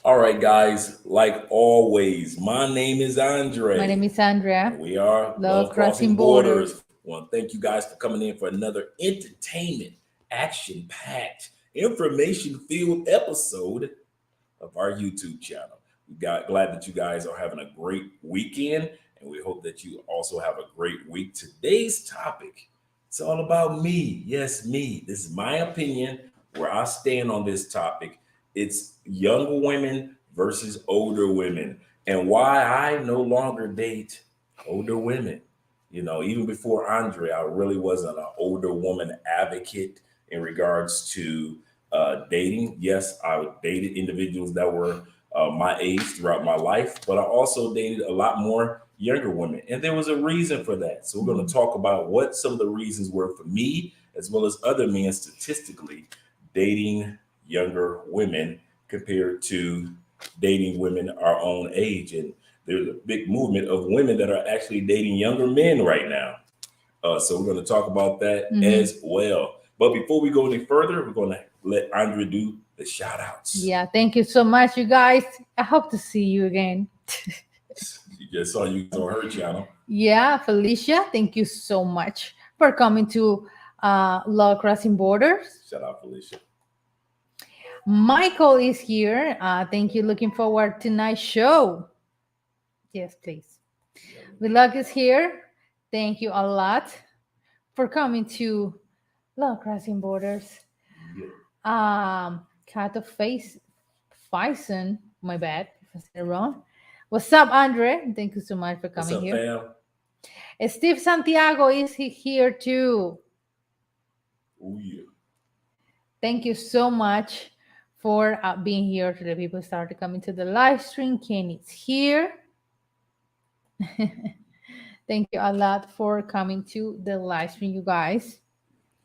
All right, guys, like always, my name is Andre. My name is Andrea. We are Love Love Crossing Crossing Borders. Borders. I want to thank you guys for coming in for another entertainment, action packed, information filled episode of our YouTube channel. We got glad that you guys are having a great weekend, and we hope that you also have a great week. Today's topic, it's all about me. Yes, me. This is my opinion, where I stand on this topic. It's younger women versus older women, and why I no longer date older women. Even before Andre, I really wasn't an older woman advocate in regards to dating. Yes, I dated individuals that were my age throughout my life, but I also dated a lot more younger women. And there was a reason for that. So we're going to talk about what some of the reasons were for me, as well as other men statistically dating younger women compared to dating women our own age. And there's a big movement of women that are actually dating younger men right now. So we're going to talk about that as well. But before we go any further, we're going to let Andre do the shout outs. Yeah, thank you so much, you guys. I hope to see you again. She just saw you on her channel. Yeah, Felicia, thank you so much for coming to Love Crossing Borders. Shout out, Felicia. Michael is here. Thank you. Looking forward to tonight's show. Yes, please. Vlog is here. Thank you a lot for coming to Love Crossing Borders. Cat of Face Fison, my bad if I said it wrong. What's up, Andre? Thank you so much for What's coming up, here. fam? Steve Santiago is here too. Oh, yeah. Thank you so much for being here. To the people started coming to the live stream. Kenny's here. Thank you a lot for coming to the live stream, you guys.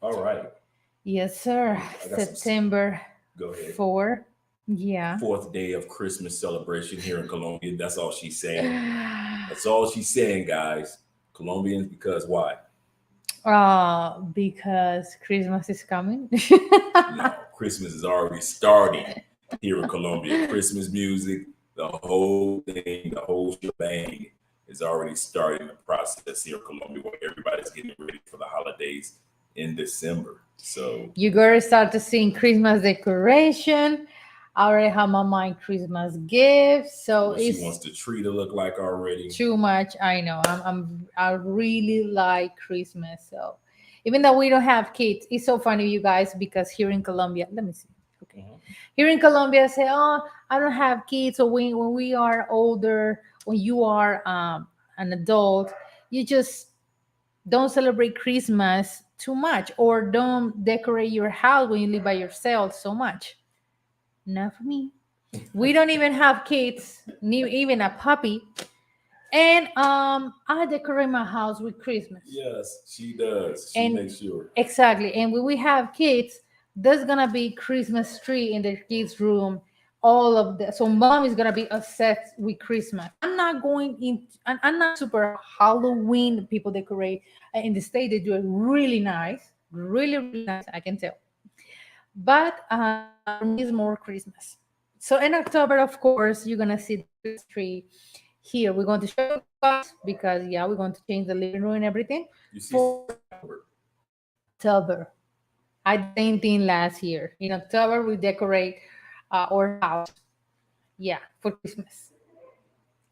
All right. Yes, sir. September Go ahead. 4. Yeah. Fourth day of Christmas celebration here in Colombia. That's all she's saying. That's all she's saying, guys. Colombians, because why? Because Christmas is coming. No, Christmas is already starting here in Colombia. Christmas music, the whole thing, the whole shebang is already starting the process here in Colombia, where everybody's getting ready for the holidays in December. So you gotta start to see Christmas decoration. I already have my mind Christmas gifts, so she it's wants the tree to look like already. Too much. I know. I really like Christmas. So even though we don't have kids, it's so funny, you guys, because here in Colombia, let me see. Okay, here in Colombia, say, oh, I don't have kids. So when we are older, when you are an adult, you just don't celebrate Christmas too much, or don't decorate your house when you live by yourself so much. Not for me. We don't even have kids, even a puppy. And I decorate my house with Christmas. Yes, she does. She makes sure. Exactly. And when we have kids, there's gonna be Christmas tree in the kids' room. All of that. So mom is gonna be obsessed with Christmas. I'm not going in. I'm not super Halloween. People decorate in the state. They do it really nice, really really nice. I can tell. But for me, it's more Christmas. So in October, of course, you're gonna see the Christmas tree here. We're going to show you guys because yeah, we're going to change the living room and everything. For October, I did the same thing last year. In October, we decorate our house. Yeah, for Christmas.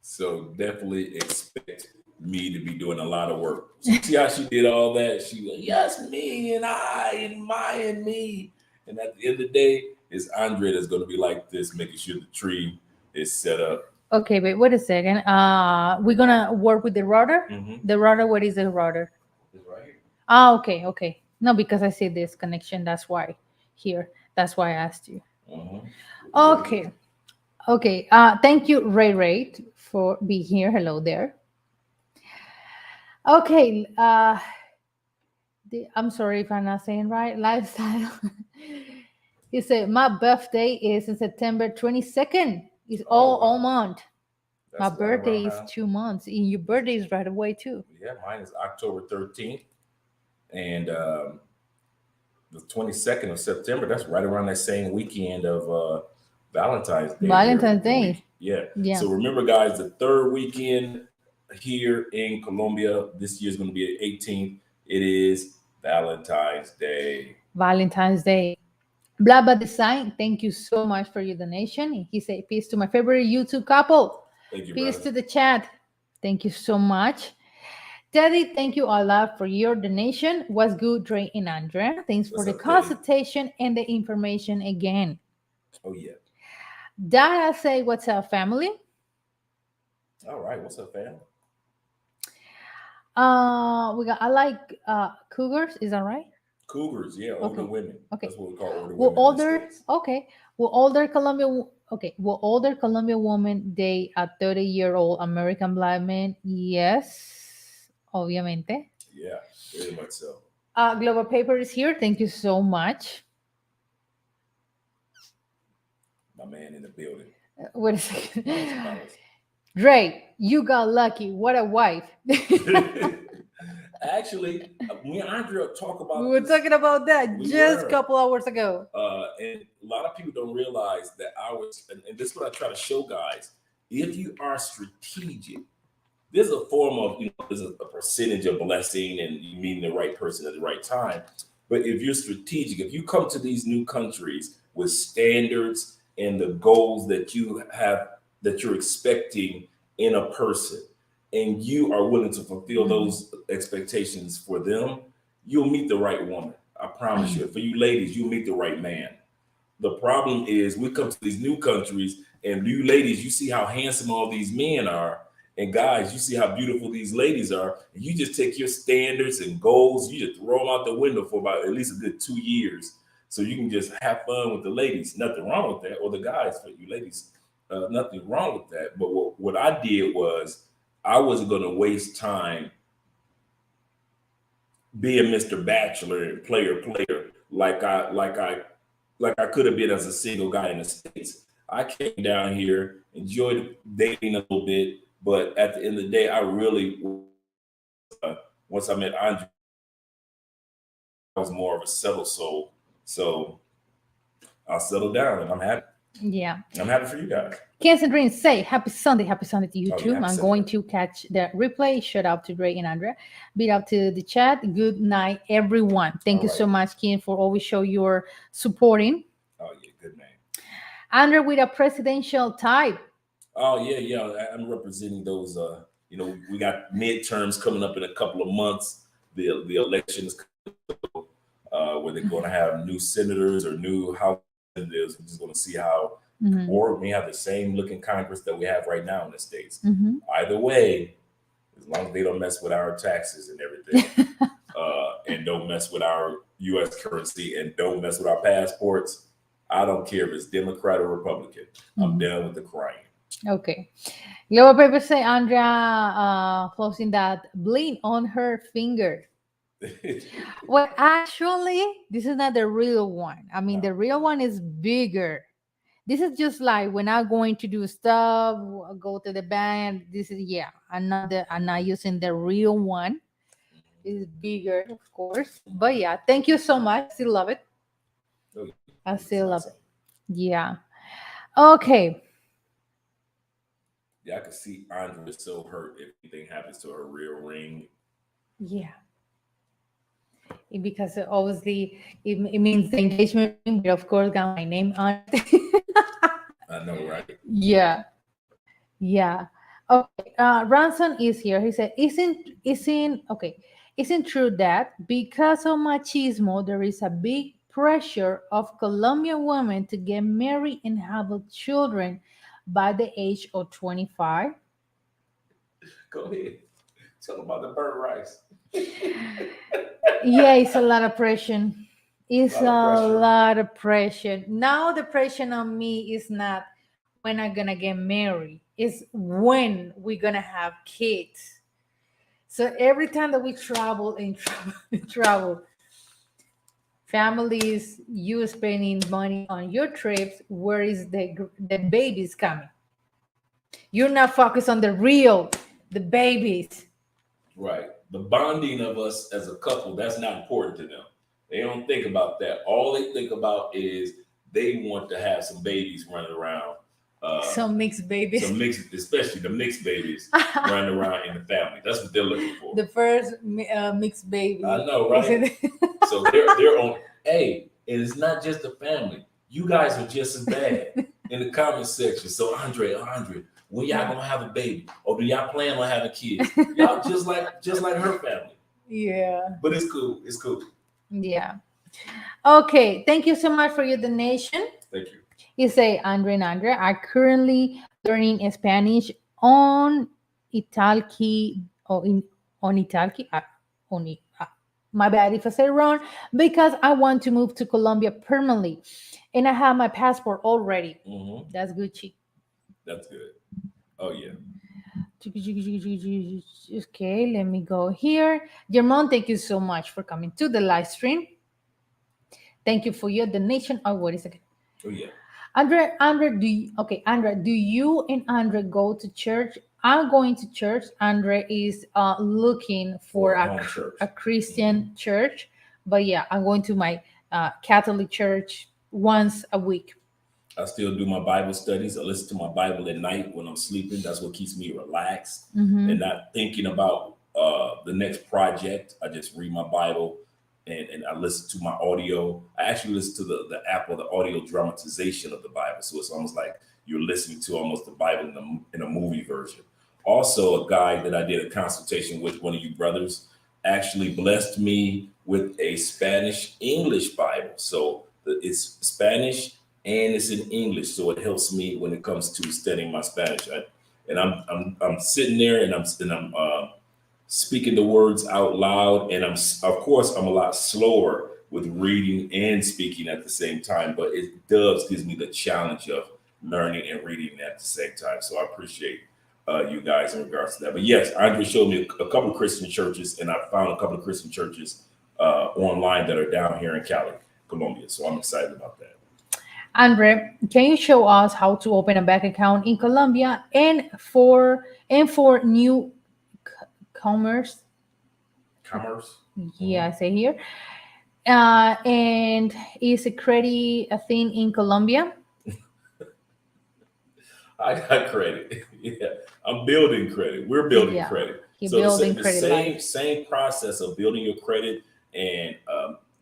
So definitely expect me to be doing a lot of work. See how she did all that? She was, yes, me and I and my and me. And at the end of the day, it's Andre that's going to be like this, making sure the tree is set up. Okay, but wait a second. We're gonna work with the router. The router. What is the router? It's right here. Ah, okay, okay. No, because I see this connection. That's why here. That's why I asked you. Okay. Okay. Thank you, Ray Ray, for being here. Hello there. Okay. I'm sorry if I'm not saying right. Lifestyle. You said my birthday is in September 22nd. It's all month. My birthday is 2 months. And your birthday is right away too. Yeah, mine is October 13th. And the 22nd of September, that's right around that same weekend of Valentine's Day here Valentine's in a week. Day. Yeah. Yeah. So remember, guys, the third weekend here in Colombia this year is going to be the 18th. It is Valentine's Day. Valentine's Day. Blabba Design, thank you so much for your donation. He said, peace to my favorite YouTube couple. Thank you, Peace brother. to the chat. Thank you so much. Teddy, thank you a lot for your donation. What's good, Dre and Andrea? Thanks for What's the up, Teddy? consultation and the information again. Oh, yeah. Dara say, what's up, family? All right. What's up, fam? We got, I like cougars, is that right? Cougars. Yeah. Older Okay. women. Okay. That's what we call older Will women in the older, States. okay. Will older Colombian woman date a 30-year-old American black man? Yes, obviamente. Yeah. Very much so. Global Paper is here. Thank you so much. My man in the building. Wait a second. Balance. Dre, you got lucky. What a wife. Actually, me and Andrea talk about We were this. talking about that We just were. a couple hours ago. And a lot of people don't realize that and this is what I try to show guys. If you are strategic, there's a form of, there's a percentage of blessing and you meeting the right person at the right time. But if you're strategic, if you come to these new countries with standards and the goals that you have, that you're expecting in a person, and you are willing to fulfill those expectations for them, you'll meet the right woman. I promise you. For you ladies, you'll meet the right man. The problem is we come to these new countries, and you ladies, you see how handsome all these men are. And guys, you see how beautiful these ladies are. And you just take your standards and goals, you just throw them out the window for about at least a good 2 years. So you can just have fun with the ladies. Nothing wrong with that. Or the guys, for you ladies, nothing wrong with that. But what I did was I wasn't going to waste time being Mr. Bachelor and player like I could have been as a single guy in the States. I came down here, enjoyed dating a little bit, but at the end of the day, I really, once I met Andre, I was more of a settled soul. So I'll settle down and I'm happy. Yeah. I'm happy for you guys. Kansas Dream say happy Sunday to you Oh, too. yeah, I'm happy going Sunday. to catch the replay. Shout out to Dre and Andrea. Beat out to the chat. Good night, everyone. Thank All you right. so much, Ken, for always show your supporting. Oh yeah, good name. Andrea with a presidential type. Oh yeah. I'm representing those. We got midterms coming up in a couple of months. The elections, where they're going to have new senators or new House representatives. We're just going to see how, or we have the same looking Congress that we have right now in the States. Either way, as long as they don't mess with our taxes and everything, and don't mess with our U.S. currency and don't mess with our passports, I don't care if it's Democrat or Republican. I'm done with the crying. Okay. Global Paper say Andrea closing that bling on her finger. Well, actually, this is not the real one. I mean, the real one is bigger. This is just like when I'm going to do stuff, go to the bank. This is I'm not using the real one. It's bigger, of course. But yeah, thank you so much. I still love it. I still love it. Yeah. Okay. Yeah, I could see Andrea so hurt if anything happens to her real ring. Yeah. Because obviously it means the engagement ring, but of course got my name on it. I know, right? Yeah. Yeah. Okay. Ransom is here. He said, isn't true that because of machismo there is a big pressure of Colombian women to get married and have children by the age of 25? Go ahead. Tell about the burnt rice. Yeah, it's a lot of pressure. It's a pressure. lot of pressure. Now the pressure on me is not when I'm gonna get married. It's when we're gonna have kids. So every time that we travel and travel and travel, families, you spending money on your trips, where is the babies coming? You're not focused on the babies. Right. The bonding of us as a couple, that's not important to them. They don't think about that. All they think about is they want to have some babies running around. Some mixed babies. Some mixed, especially the mixed babies running around in the family. That's what they're looking for. The first mixed baby. I know, right? So they're on. Hey, and it's not just the family. You guys are just as bad in the comment section. So Andre, when y'all gonna have a baby, or do y'all plan on having kids? Y'all just like her family. Yeah. But it's cool. It's cool. Yeah. Okay. Thank you so much for your donation. Thank you. You say Andre and Andre are currently learning Spanish on Italki or on Italki. My bad if I said it wrong, because I want to move to Colombia permanently, and I have my passport already. Mm-hmm. That's Gucci. That's good. Oh yeah. Okay, let me go here. Germán, thank you so much for coming to the live stream. Thank you for your donation. Oh, wait a second. Oh yeah. Andre, Andre, do you and Andre go to church? I'm going to church. Andre is looking for a Christian church, but yeah, I'm going to my Catholic church once a week. I still do my Bible studies. I listen to my Bible at night when I'm sleeping. That's what keeps me relaxed and not thinking about the next project. I just read my Bible and I listen to my audio. I actually listen to the app of the audio dramatization of the Bible. So it's almost like you're listening to almost the Bible in a movie version. Also, a guy that I did a consultation with, one of you brothers, actually blessed me with a Spanish English Bible. So it's Spanish and it's in English, so it helps me when it comes to studying my Spanish. I'm sitting there and I'm speaking the words out loud, and I'm a lot slower with reading and speaking at the same time, but it does gives me the challenge of learning and reading at the same time. So I appreciate you guys in regards to that. But yes, Andre showed me a couple of Christian churches, and I found a couple of Christian churches online that are down here in Cali, Colombia. So I'm excited about that. Andre, can you show us how to open a bank account in Colombia and for new commerce? Yeah, I say here. And is a credit a thing in Colombia? I got credit. Yeah, I'm building credit. We're building credit. So building the same process of building your credit, and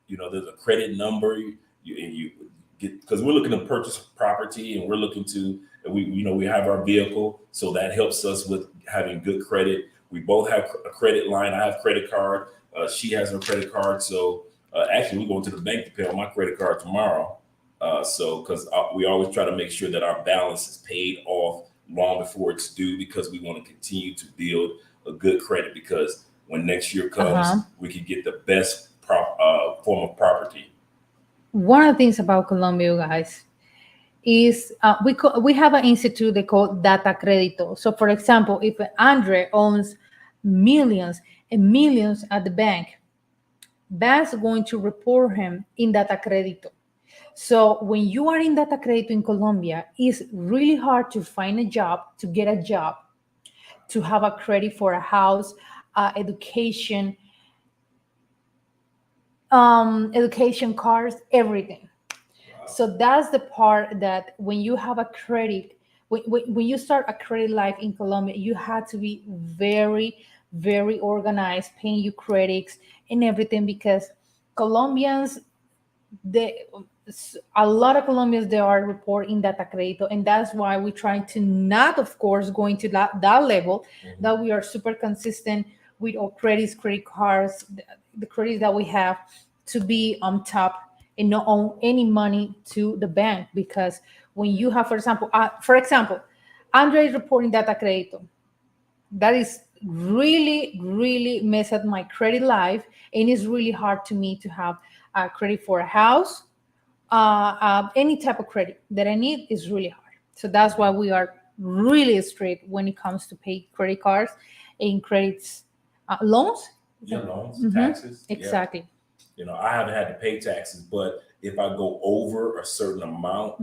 there's a credit number you get, because we're looking to purchase property, and we're looking to, we have our vehicle, so that helps us with having good credit. We both have a credit line. I have credit card. She has her credit card. So actually, we're going to the bank to pay on my credit card tomorrow. Because we always try to make sure that our balance is paid off long before it's due, because we want to continue to build a good credit, because when next year comes, we can get the best form of property. One of the things about Colombia, guys, is we have an institute they call Data Credito. So, for example, if Andre owns millions and millions at the bank, banks are going to report him in Data Credito. So when you are in Data Credito in Colombia, it's really hard to find a job, to get a job, to have a credit for a house, education, cars, everything. Wow. So that's the part that when you have a credit, when you start a credit life in Colombia, you have to be very, very organized, paying your credits and everything, because Colombians, a lot of Colombians, they are reporting Data Credito, and that's why we're trying to not, of course, going to that level, that we are super consistent with our credits, credit cards, the credits that we have, to be on top and not owe any money to the bank. Because when you have, for example, Andre is reporting Data Credito, that is really, really mess up my credit life, and it's really hard to me to have a credit for a house. Any type of credit that I need is really hard. So that's why we are really strict when it comes to pay credit cards and credits, loans. Yeah, loans, taxes. Exactly. Yeah. I haven't had to pay taxes, but if I go over a certain amount,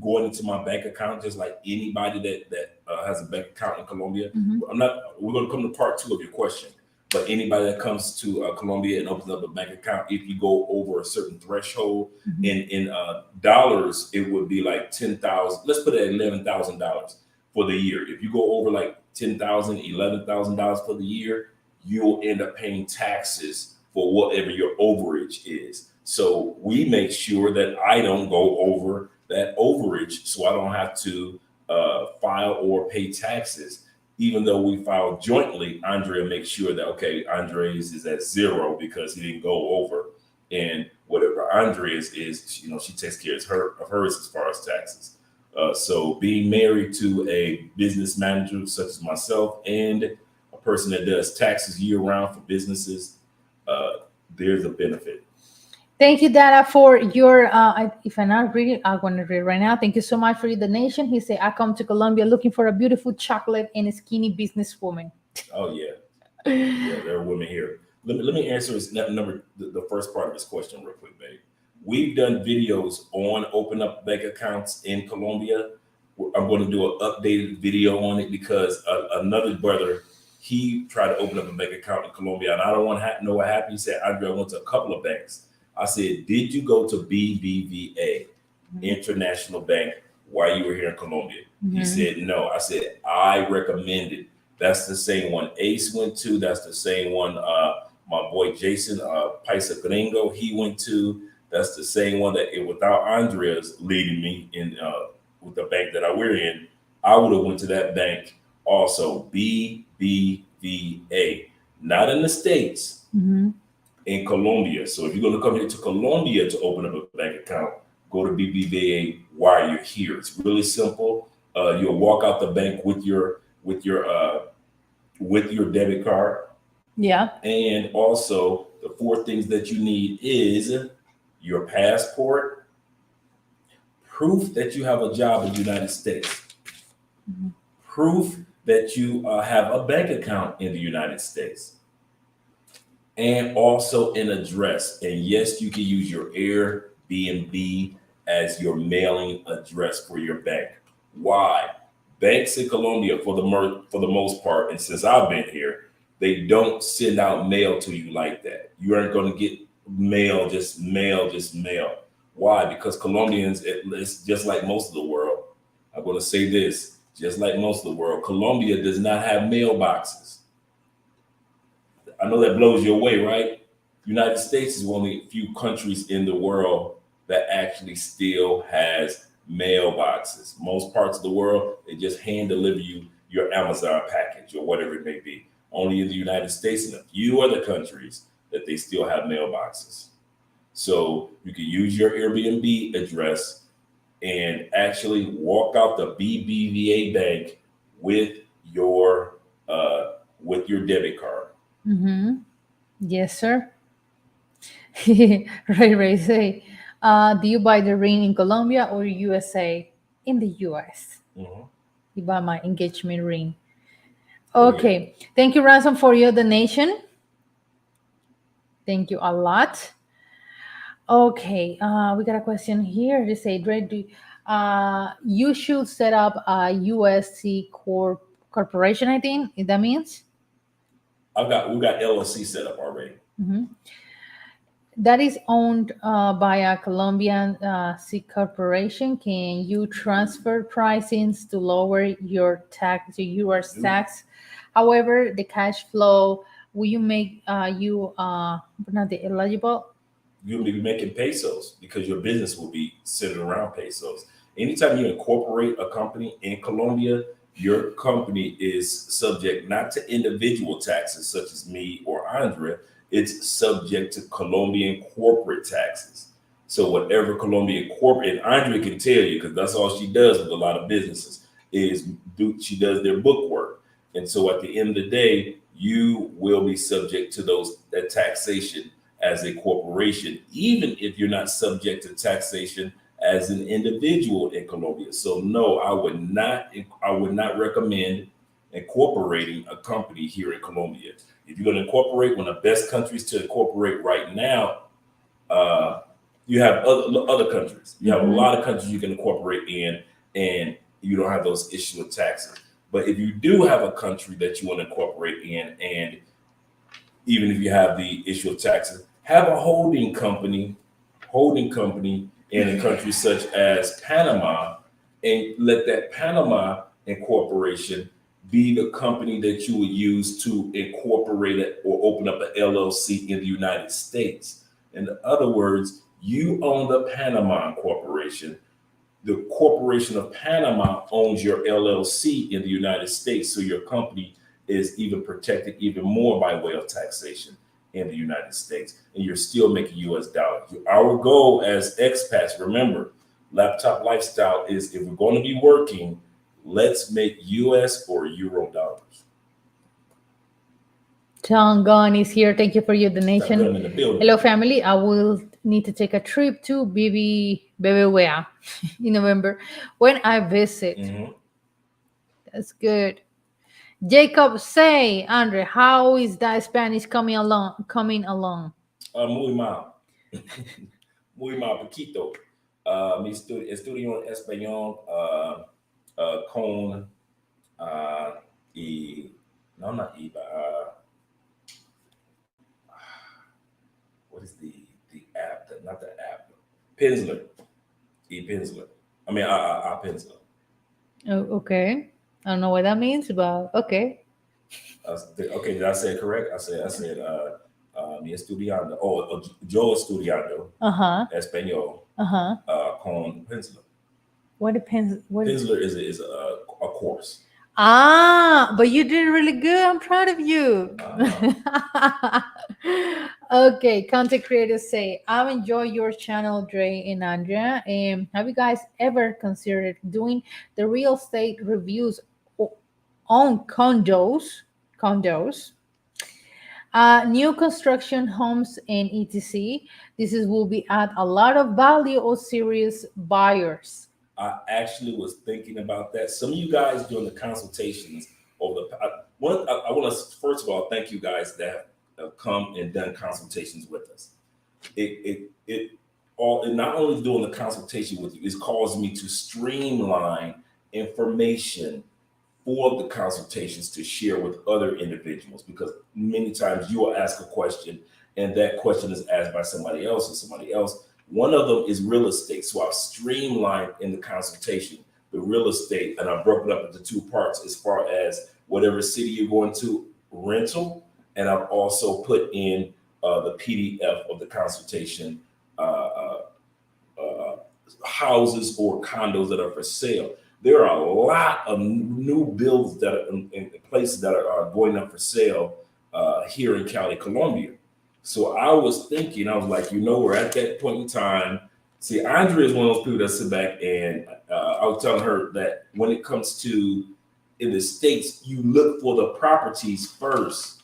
going into my bank account, just like anybody that has a bank account in Colombia, we're going to come to part 2 of your question. But anybody that comes to Colombia and opens up a bank account, if you go over a certain threshold in dollars, it would be like 10,000. Let's put it at $11,000 for the year. If you go over like $10,000, $11,000 for the year, you'll end up paying taxes for whatever your overage is. So we make sure that I don't go over that overage, so I don't have to file or pay taxes. Even though we file jointly, Andrea makes sure that, okay, Andre's is at zero because he didn't go over. And whatever Andre's is, you know, she takes care of hers as far as taxes. So being married to a business manager such as myself and a person that does taxes year round for businesses, there's a benefit. Thank you, Dada, for your. If I'm not reading, I'm going to read right now. Thank you so much for your donation. He said, "I come to Colombia looking for a beautiful chocolate and a skinny businesswoman." Oh yeah, yeah, there are women here. Let me answer the first part of this question real quick, babe. We've done videos on open up bank accounts in Colombia. I'm going to do an updated video on it because another brother, he tried to open up a bank account in Colombia, and I don't want to know what happened. He said, "Andre, I went to a couple of banks." I said, "Did you go to BBVA, International Bank, while you were here in Colombia?" He said, "No." I said, "I recommend it. That's the same one Ace went to. That's the same one my boy Jason, Paisa Gringo, he went to. That's the same one that without Andrea's leading me in with the bank that I were in, I would have went to that bank also, BBVA. Not in the States. In Colombia. So if you're going to come here to Colombia to open up a bank account, go to BBVA while you're here. It's really simple. You'll walk out the bank with your debit card. Yeah. And also the four things that you need is your passport, proof that you have a job in the United States, proof that you have a bank account in the United States, and also an address. And yes, you can use your Airbnb as your mailing address for your bank. Why? Banks in Colombia, for the most part, and since I've been here, they don't send out mail to you like that. You aren't going to get mail, just mail. Why? Because Colombians, it's just like most of the world. I'm going to say this, just like most of the world, Colombia does not have mailboxes. I know that blows you away, right? United States is one of the few countries in the world that actually still has mailboxes. Most parts of the world, they just hand deliver you your Amazon package or whatever it may be. Only in the United States and a few other countries that they still have mailboxes. So you can use your Airbnb address and actually walk out the BBVA bank with your debit card. Yes, sir. Ray say, do you buy the ring in Colombia or USA? In the US. You buy my engagement ring. Okay. Yeah. Thank you, Ransom, for your donation. Thank you a lot. Okay. We got a question here. They say, Dre, you should set up a USC corporation, I think. That means? We got LLC set up already. That is owned by a Colombian C corporation. Can you transfer pricings to lower your tax, your U.S. tax? However, the cash flow, will you make you not eligible? You'll be making pesos because your business will be centered around pesos. Anytime you incorporate a company in Colombia, your company is subject not to individual taxes such as me or Andrea. It's subject to Colombian corporate taxes. So whatever Colombian corporate, and Andrea can tell you, because that's all she does with a lot of businesses, she does their book work. And so at the end of the day, you will be subject to that taxation as a corporation, even if you're not subject to taxation as an individual in Colombia. So no, I would not recommend incorporating a company here in Colombia. If you're going to incorporate, one of the best countries to incorporate right now, you have other countries. You have a lot of countries you can incorporate in, and you don't have those issues with taxes. But if you do have a country that you want to incorporate in, and even if you have the issue of taxes, have a holding company in a country such as Panama, and let that Panama incorporation be the company that you would use to incorporate it or open up an LLC in the United States. In other words, you own the Panama Corporation. The Corporation of Panama owns your LLC in the United States. So your company is even protected even more by way of taxation in the United States. And you're still making US dollars. Our goal as expats, remember, laptop lifestyle is if we're going to be working, let's make US or Euro dollars. John Gunn is here. Thank you for your Stop donation. them in the building. Hello, family. I will need to take a trip to BBWA in November when I visit. Mhm. That's good. Jacob, say, Andre, how is that Spanish coming along? Coming along? Muy mal. Muy mal, poquito. Estudio español con y no, not IBA. What is the app? Not the app. Penzler. Penzler. I mean, Penzler. Oh, okay. I don't know what that means, but okay. Okay, did I say it correct? I said mi estudiando. Yo estudiando español con Penzler. What depends? What Penzler is a course. But you did really good. I'm proud of you. Okay, content creators say, I enjoy your channel, Dre and Andrea. Have you guys ever considered doing the real estate reviews on condos, new construction homes, and etc.? Will be add a lot of value or serious buyers. I actually was thinking about that. Some of you guys doing the consultations over I want to first of all thank you guys that have come and done consultations with us. It not only doing the consultation with you, it's caused me to streamline information for the consultations to share with other individuals, because many times you will ask a question and that question is asked by somebody else or somebody else. One of them is real estate. So I've streamlined in the consultation the real estate, and I've broken up into two parts as far as whatever city you're going to, rental, and I've also put in the PDF of the consultation, houses or condos that are for sale. There are a lot of new builds that are in places that are going up for sale here in Cali, Colombia. So I was thinking, I was like, we're at that point in time. See, Andrea is one of those people that sit back and I was telling her that when it comes to in the States, you look for the properties first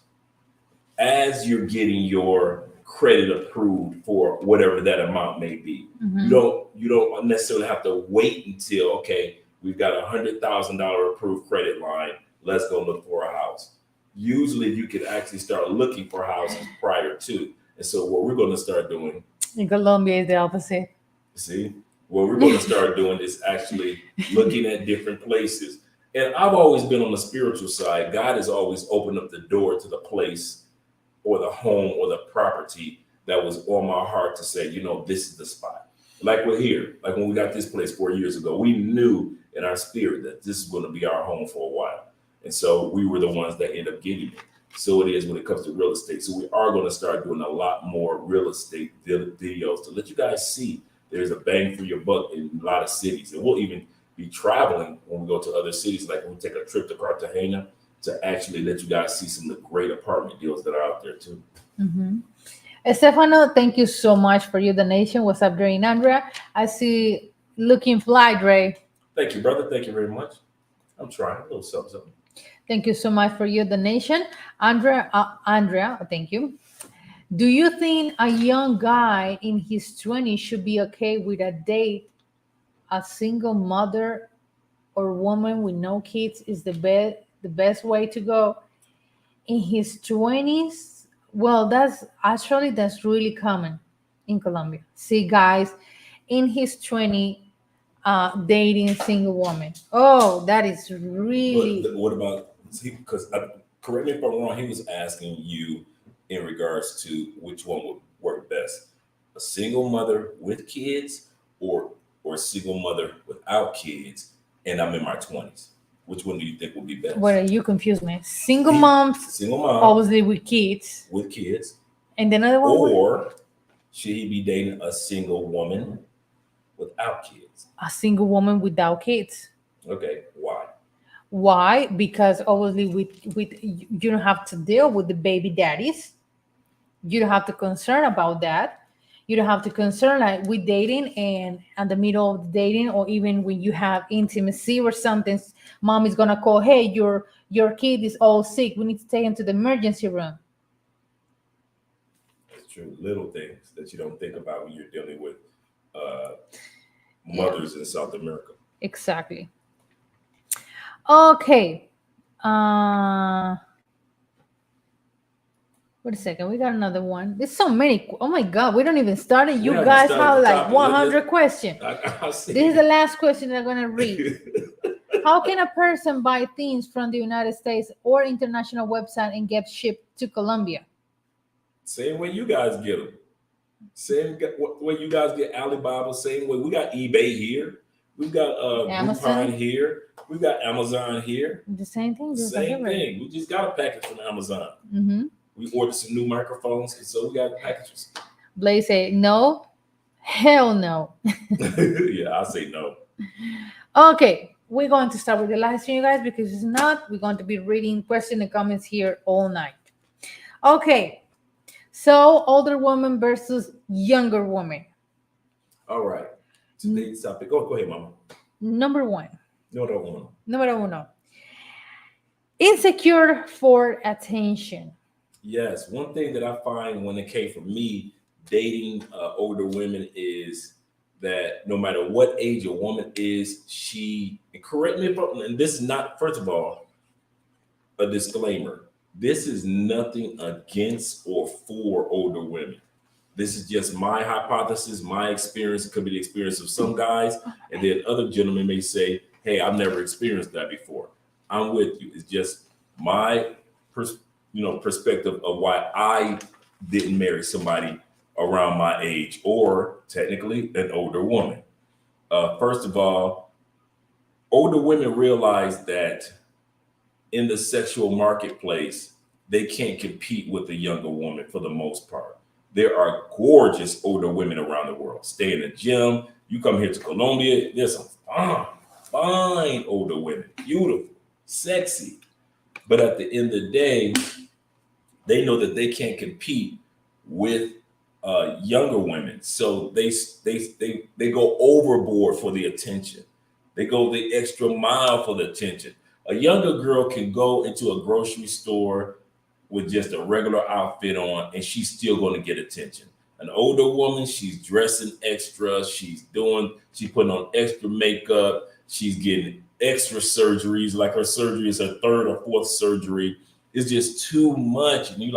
as you're getting your credit approved for whatever that amount may be. You don't necessarily have to wait until, okay, we've got $100,000 approved credit line. Let's go look for a house. Usually you can actually start looking for houses prior to. And so what we're going to start doing in Colombia is the opposite. See, what we're going to start doing is actually looking at different places. And I've always been on the spiritual side. God has always opened up the door to the place or the home or the property that was on my heart to say, this is the spot. Like we're here, like when we got this place 4 years ago, we knew in our spirit that this is going to be our home for a while. And so we were the ones that end up getting it. So it is when it comes to real estate. So we are going to start doing a lot more real estate videos to let you guys see there's a bang for your buck in a lot of cities. And we'll even be traveling when we go to other cities, like when we take a trip to Cartagena, to actually let you guys see some of the great apartment deals that are out there too. Stefano, thank you so much for your donation. What's up, Dre and Andrea? I see looking fly, Dre. Thank you, brother. Thank you very much. I'm trying a little something. Thank you so much for your donation. Andrea, thank you. Do you think a young guy in his 20s should be okay with a date? A single mother or woman with no kids is the best way to go in his 20s? Well, that's really common in Colombia. See guys in his 20s dating single woman. Oh, that is really. But what about, because correct me if I'm wrong, he was asking you in regards to which one would work best: a single mother with kids, or a single mother without kids, and I'm in my 20s. Which one do you think would be best? What are you confused me? Single moms, Single mom obviously with kids, with kids, and the other one, or should he be dating a single woman without kids? a single woman without kids. Okay, why? Why? Because obviously with you don't have to deal with the baby daddies. You don't have to concern about that. You don't have to concern like with dating and at the middle of the dating, or even when you have intimacy or something, mom is gonna call, hey, your kid is all sick. We need to take him to the emergency room. It's true. Little things that you don't think about when you're dealing with uh, Yeah, mothers in South America. exactly. Okay. Uh Wait a second, we got another one. There's so many. Oh my God, we don't even start it. We You haven't guys started have the like topic. 100 questions. I see. This is the last question I'm gonna read. How can a person buy things from the United States or international website and get shipped to Colombia? Same way you guys get them. Same way you guys get Alibaba. Same way we got eBay here. We've got Amazon, Groupon here. We've got Amazon here. the same thing. Just like Same everywhere. thing. We just got a package from Amazon. Mm-hmm. We ordered some new microphones, and so we got packages. Blaze say no, hell no. Yeah, I say no. Okay, we're going to start with the live stream, you guys, because if not, we're going to be reading questions and comments here all night. Okay, so older woman versus younger woman. All right. Today's topic. Go ahead, Mama. Number one. No, don't want. Numero uno. Insecure for attention. Yes, one thing that I find when it came from me dating older women is that no matter what age a woman is, she, and correct me if I'm, and this is not, first of all, a disclaimer. This is nothing against or for older women. This is just my hypothesis, my experience. It could be the experience of some guys, and then other gentlemen may say, "Hey, I've never experienced that before." I'm with you. It's just my perspective of why I didn't marry somebody around my age, or technically an older woman. First of all, older women realize that in the sexual marketplace, they can't compete with the younger woman for the most part. There are gorgeous older women around the world. Stay in the gym. You come here to Colombia, there's some fine older women, beautiful, sexy. But at the end of the day, they know that they can't compete with younger women, so they go overboard for the attention. They go the extra mile for the attention. A younger girl can go into a grocery store with just a regular outfit on, and she's still going to get attention. An older woman, she's dressing extra, she's putting on extra makeup, she's getting extra surgeries, like her surgery is her third or fourth surgery. It's just too much. And you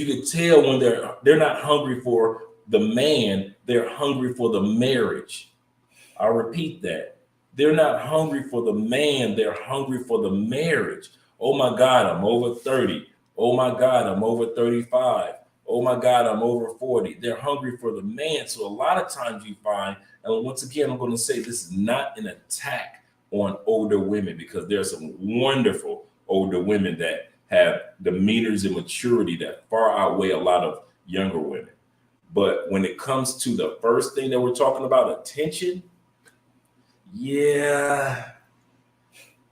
can tell when they're not hungry for the man, they're hungry for the marriage. I'll repeat that. They're not hungry for the man, they're hungry for the marriage. Oh my God, I'm over 30. Oh my God, I'm over 35. Oh my God, I'm over 40. They're hungry for the man. So a lot of times you find, and once again, I'm going to say this is not an attack on older women, because there are some wonderful older women that have demeanors and maturity that far outweigh a lot of younger women. But when it comes to the first thing that we're talking about, attention, yeah,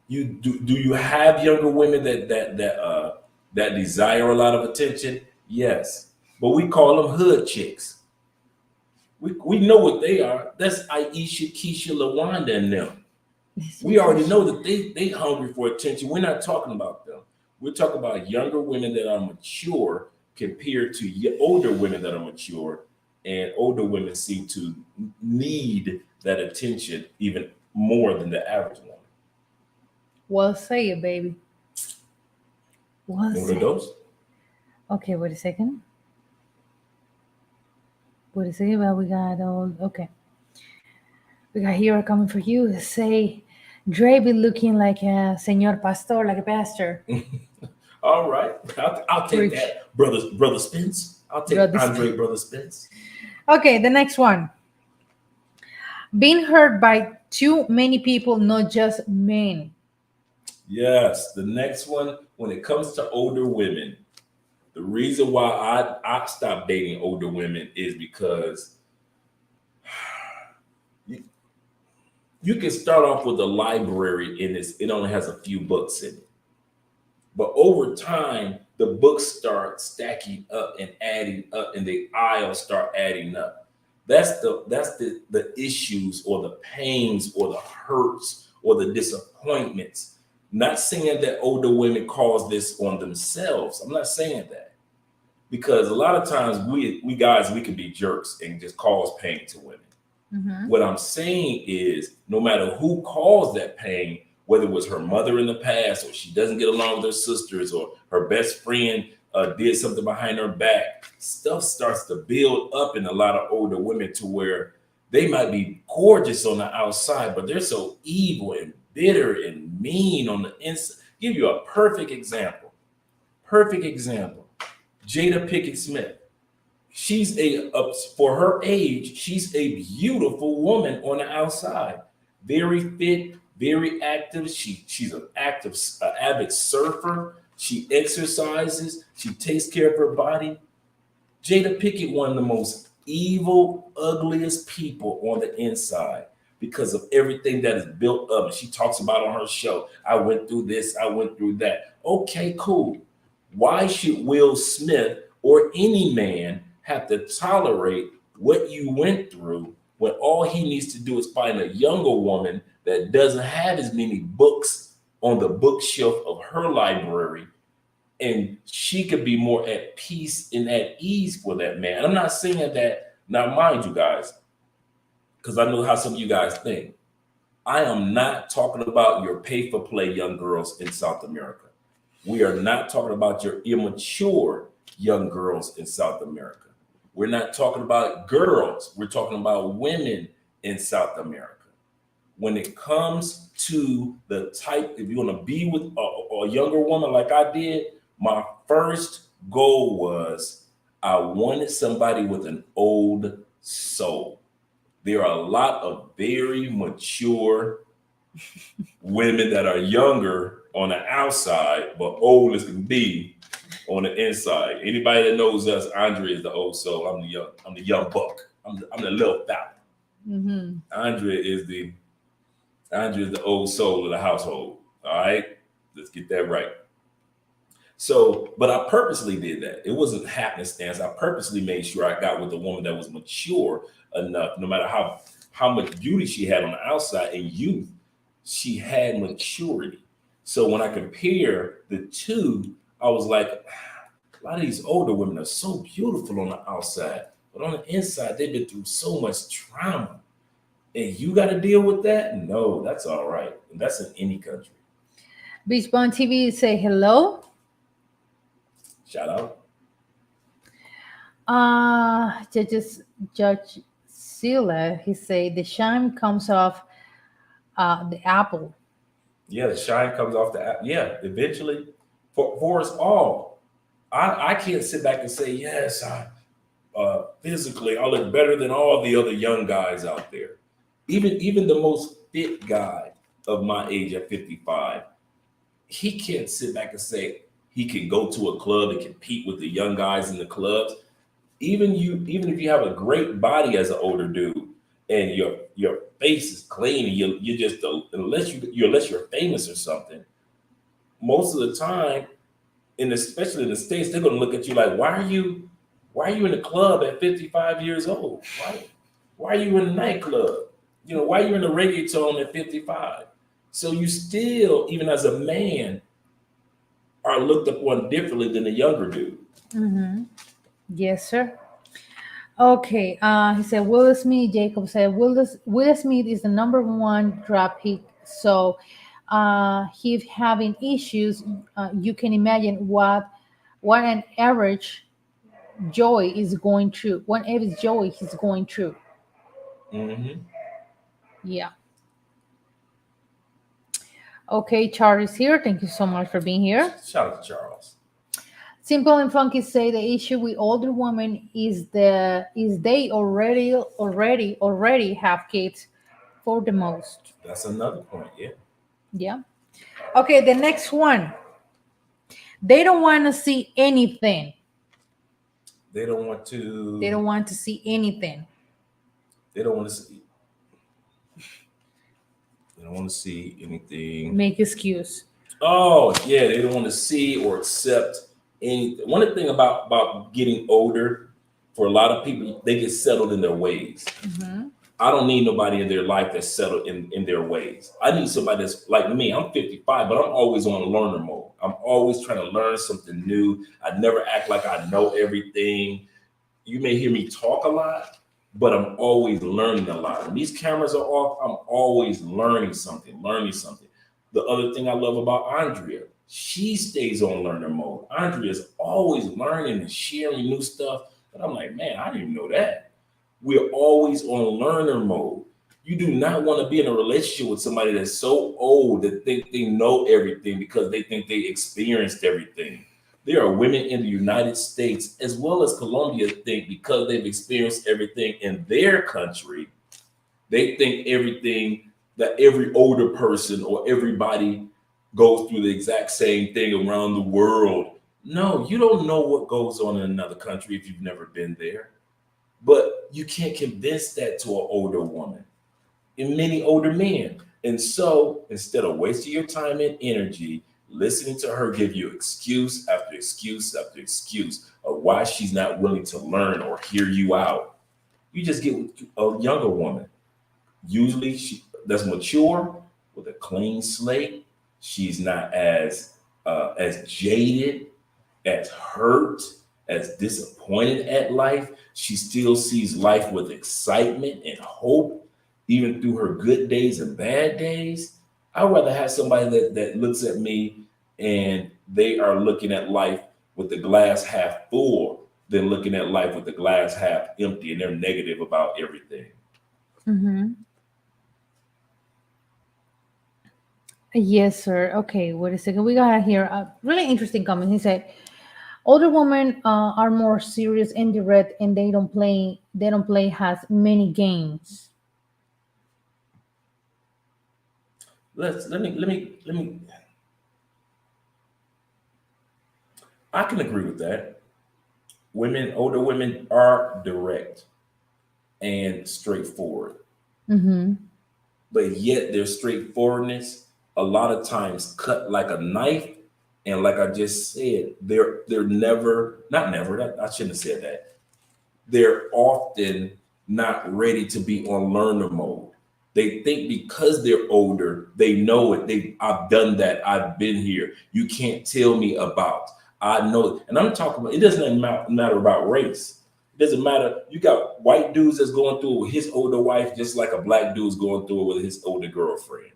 do you have younger women that desire a lot of attention? Yes, but we call them hood chicks. We know what they are. That's Aisha, Keisha, LaWanda, and them. We already know that they hungry for attention. We're not talking about them. We're talking about younger women that are mature compared to older women that are mature, and older women seem to need that attention even more than the average woman. Well, say it, baby. Well, One of those. Okay, wait a second. Wait a second, but we got all okay. We got here coming for you. Say, Dre be looking like a señor pastor, like a pastor. All right. I'll take Preach, that, brother Spence. I'll take brothers. Andre, brother Spence. Okay, the next one. Being hurt by too many people, not just men. Yes, the next one. When it comes to older women, the reason why I stopped dating older women is because you, you can start off with a library and it only has a few books in it. But over time, the books start stacking up and adding up, and the aisles start adding up. That's the issues or the pains or the hurts or the disappointments. Not saying that older women cause this on themselves. I'm not saying that because a lot of times we guys we can be jerks and just cause pain to women. Mhm. What I'm saying is, no matter who caused that pain, whether it was her mother in the past, or she doesn't get along with her sisters, or her best friend did something behind her back, stuff starts to build up in a lot of older women to where they might be gorgeous on the outside, but they're so evil and bitter and mean on the inside. Give you a perfect example. Perfect example. Jada Pickett Smith. She's for her age, she's a beautiful woman on the outside. Very fit, very active. She's an avid surfer. She exercises. She takes care of her body. Jada Pickett, one of the most evil, ugliest people on the inside because of everything that is built up. And she talks about on her show, I went through this, I went through that. Okay, cool. Why should Will Smith or any man have to tolerate what you went through when all he needs to do is find a younger woman that doesn't have as many books on the bookshelf of her library, and she could be more at peace and at ease for that man? I'm not saying that, now mind you guys, because I know how some of you guys think. I am not talking about your pay for play young girls in South America. We are not talking about your immature young girls in South America. We're not talking about girls. We're talking about women in South America. When it comes to the type, if you want to be with a younger woman like I did, my first goal was I wanted somebody with an old soul. There are a lot of very mature women that are younger on the outside, but old as can be on the inside. Anybody that knows us, Andre is the old soul. I'm the young buck. I'm the little fella. Mm-hmm. Andre is the old soul of the household. All right, let's get that right. So, but I purposely did that. It wasn't happenstance. I purposely made sure I got with a woman that was mature enough, no matter how much beauty she had on the outside and youth, she had maturity. So when I compare the two, I was like, a lot of these older women are so beautiful on the outside, but on the inside, they've been through so much trauma. And you got to deal with that? No, that's all right. And that's in any country. Beach Bond TV say hello. Shout out. Judge Sila, he say the shine comes off the apple. Yeah, the shine comes off the app. Yeah, eventually, for us all. I can't sit back and say, yes, physically, I look better than all the other young guys out there. Even the most fit guy of my age at 55, he can't sit back and say he can go to a club and compete with the young guys in the clubs. Even if you have a great body as an older dude and your face is clean and you just unless you're famous or something, most of the time, and especially in the States, they're gonna look at you like, why are you in the club at 55 years old? Why are you in a nightclub? Why are you in a reggaeton at 55? So you still, even as a man, are looked upon differently than a younger dude. Mm-hmm. Yes, sir. Okay. He said Will Smith. Jacob said Will Smith is the number one draft pick. So, he's having issues. You can imagine what an average Joy is going through. What average Joy is going through. Hmm. Yeah. Okay, Charles here. Thank you so much for being here. Shout out to Charles. Simple and Funky say the issue with older women is they already have kids for the most. That's another point. Yeah. Yeah. Okay, the next one. They don't want to see anything. They don't want They to. don't want to see anything. They don't want to see. They don't want to see anything. Make excuse. Oh yeah, they don't want to see or accept anything. One thing about getting older, for a lot of people, they get settled in their ways. Hmm. I don't need nobody in their life that's settled in their ways. I need somebody that's like me. I'm 55, but I'm always on learner mode. I'm always trying to learn something new. I never act like I know everything. You may hear me talk a lot, but I'm always learning a lot. When these cameras are off, I'm always learning something, learning something. The other thing I love about Andrea, she stays on learner mode. Andrea is always learning and sharing new stuff. And I'm like, man, I didn't even know that. We're always on learner mode. You do not want to be in a relationship with somebody that's so old that think they know everything because they think they experienced everything. There are women in the United States as well as Colombia think because they've experienced everything in their country, they think everything that every older person or everybody goes through the exact same thing around the world. No, you don't know what goes on in another country if you've never been there. But you can't convince that to an older woman and many older men. And so instead of wasting your time and energy listening to her give you excuse after excuse after excuse of why she's not willing to learn or hear you out, you just get a younger woman. Usually she that's mature with a clean slate. She's not as jaded, as hurt, as disappointed at life. She still sees life with excitement and hope, even through her good days and bad days. I'd rather have somebody that looks at me and they are looking at life with the glass half full than looking at life with the glass half empty and they're negative about everything. Hmm. Yes, sir. Okay, wait a second. We got here a really interesting comment. He said, "Older women are more serious and direct, and they don't play. They don't play has many games." Let me I can agree with that. Older women are direct and straightforward, Mm-hmm. but yet their straightforwardness a lot of times cut like a knife. And like I just said, they're never not never. I shouldn't have said that. They're often not ready to be on learner mode. They think because they're older, they know it. I've done that. I've been here. You can't tell me about. I know. And I'm talking about it doesn't matter about race. It doesn't matter. You got white dudes that's going through it with his older wife, just like a black dude's going through it with his older girlfriend.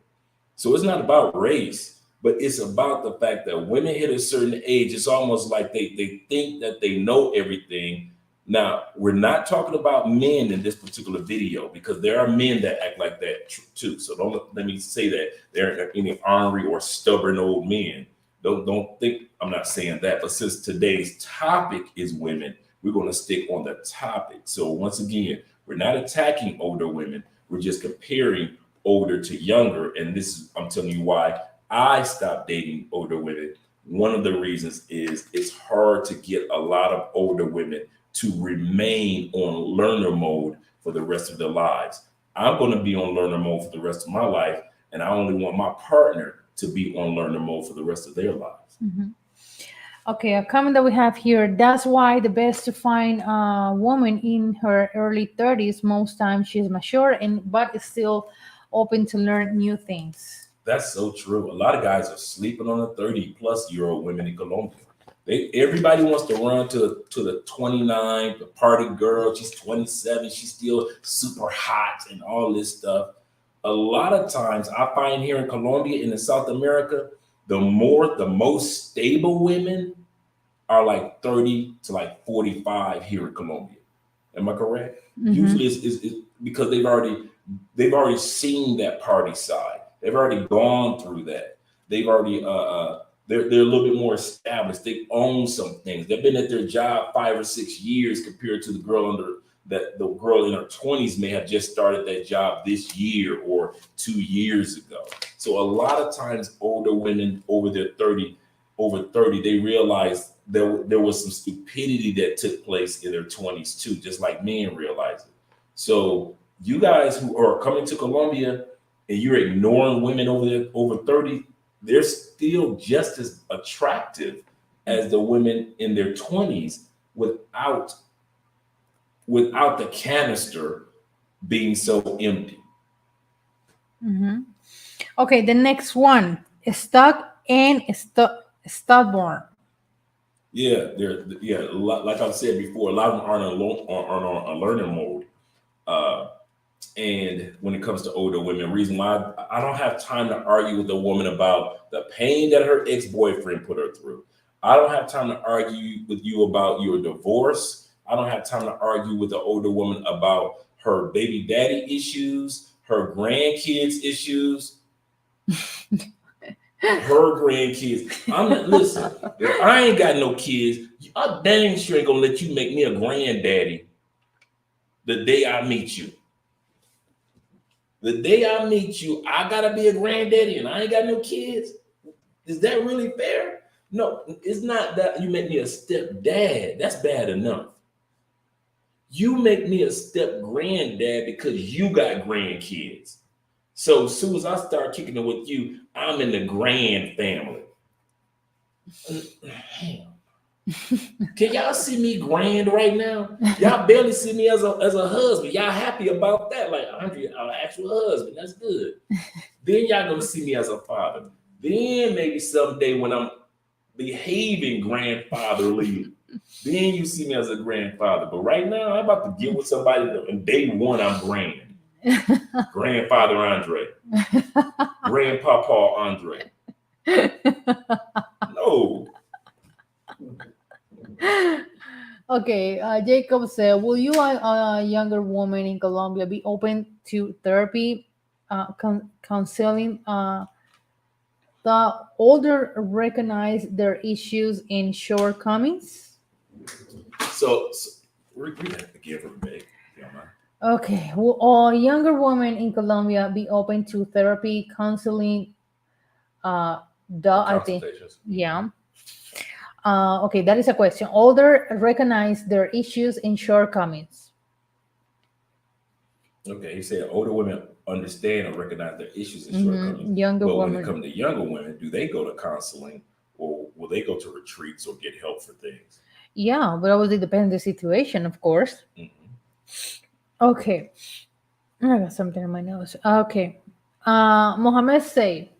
So it's not about race, but it's about the fact that women hit a certain age, it's almost like they think that they know everything. Now, we're not talking about men in this particular video because there are men that act like that too. So don't let me say that there are any ornery or stubborn old men. Don't think I'm not saying that. But since today's topic is women, we're going to stick on the topic. So once again, we're not attacking older women. We're just comparing older to younger. And this is, I'm telling you why I stopped dating older women. One of the reasons is it's hard to get a lot of older women to remain on learner mode for the rest of their lives. I'm going to be on learner mode for the rest of my life. And I only want my partner to be on learner mode for the rest of their lives. Mm-hmm. Okay, a comment that we have here. That's why the best to find a woman in her early 30s. Most times she's mature and but is still open to learn new things. That's so true. A lot of guys are sleeping on the 30-plus-year-old women in Colombia. Everybody wants to run to the 29, the party girl. She's 27. She's still super hot and all this stuff. A lot of times I find here in Colombia and in South America, the most stable women are like 30 to like 45 here in Colombia. Am I correct? Mm-hmm. Usually it's because they've already seen that party side. They've already gone through that. They've already they're a little bit more established. They own some things. They've been at their job 5 or 6 years compared to the girl in her 20s may have just started that job this year or 2 years ago. So a lot of times older women over 30, they realize there was some stupidity that took place in their 20s too, just like men realize it. So you guys who are coming to Colombia and you're ignoring women over 30, they're still just as attractive as the women in their 20s without the canister being so empty. Mhm. Okay, the next one, stuck and stubborn. Yeah, like I've said before, a lot of them aren't on a learning mode. Uh, and when it comes to older women, reason why I don't have time to argue with a woman about the pain that her ex-boyfriend put her through. I don't have time to argue with you about your divorce. I don't have time to argue with the older woman about her baby daddy issues, her grandkids issues, her grandkids. I'm not listen. If I ain't got no kids, I dang sure ain't gonna let you make me a granddaddy the day I meet you. The day I meet you, I gotta be a granddaddy and I ain't got no kids. Is that really fair? No, it's not that you make me a stepdad. That's bad enough. You make me a step granddad because you got grandkids. So as soon as I start kicking it with you, I'm in the grand family. Damn. Can y'all see me grand right now? Y'all barely see me as a husband. Y'all happy about that? Like Andre, our actual husband. That's good. Then y'all gonna see me as a father. Then maybe someday when I'm behaving grandfatherly, then you see me as a grandfather. But right now, I'm about to get with somebody and day one, I'm grand. Grandfather Andre. Grandpapa Andre. No. Okay, Jacob said, "Will you, a younger woman in Colombia, be open to therapy, counseling? The older recognize their issues and shortcomings." So read that again for me, if you don't mind. Okay, will a younger woman in Colombia be open to therapy, counseling? I think, Consultations. yeah. Okay, that is a question. Older recognize their issues and shortcomings. Okay, he said older women understand and recognize their issues and shortcomings. Younger But when it woman. comes to younger women, do they go to counseling or will they go to retreats or get help for things? Yeah, but obviously depends the situation, of course. Mhm. Okay, I got something in my nose. Okay, Mohammed say,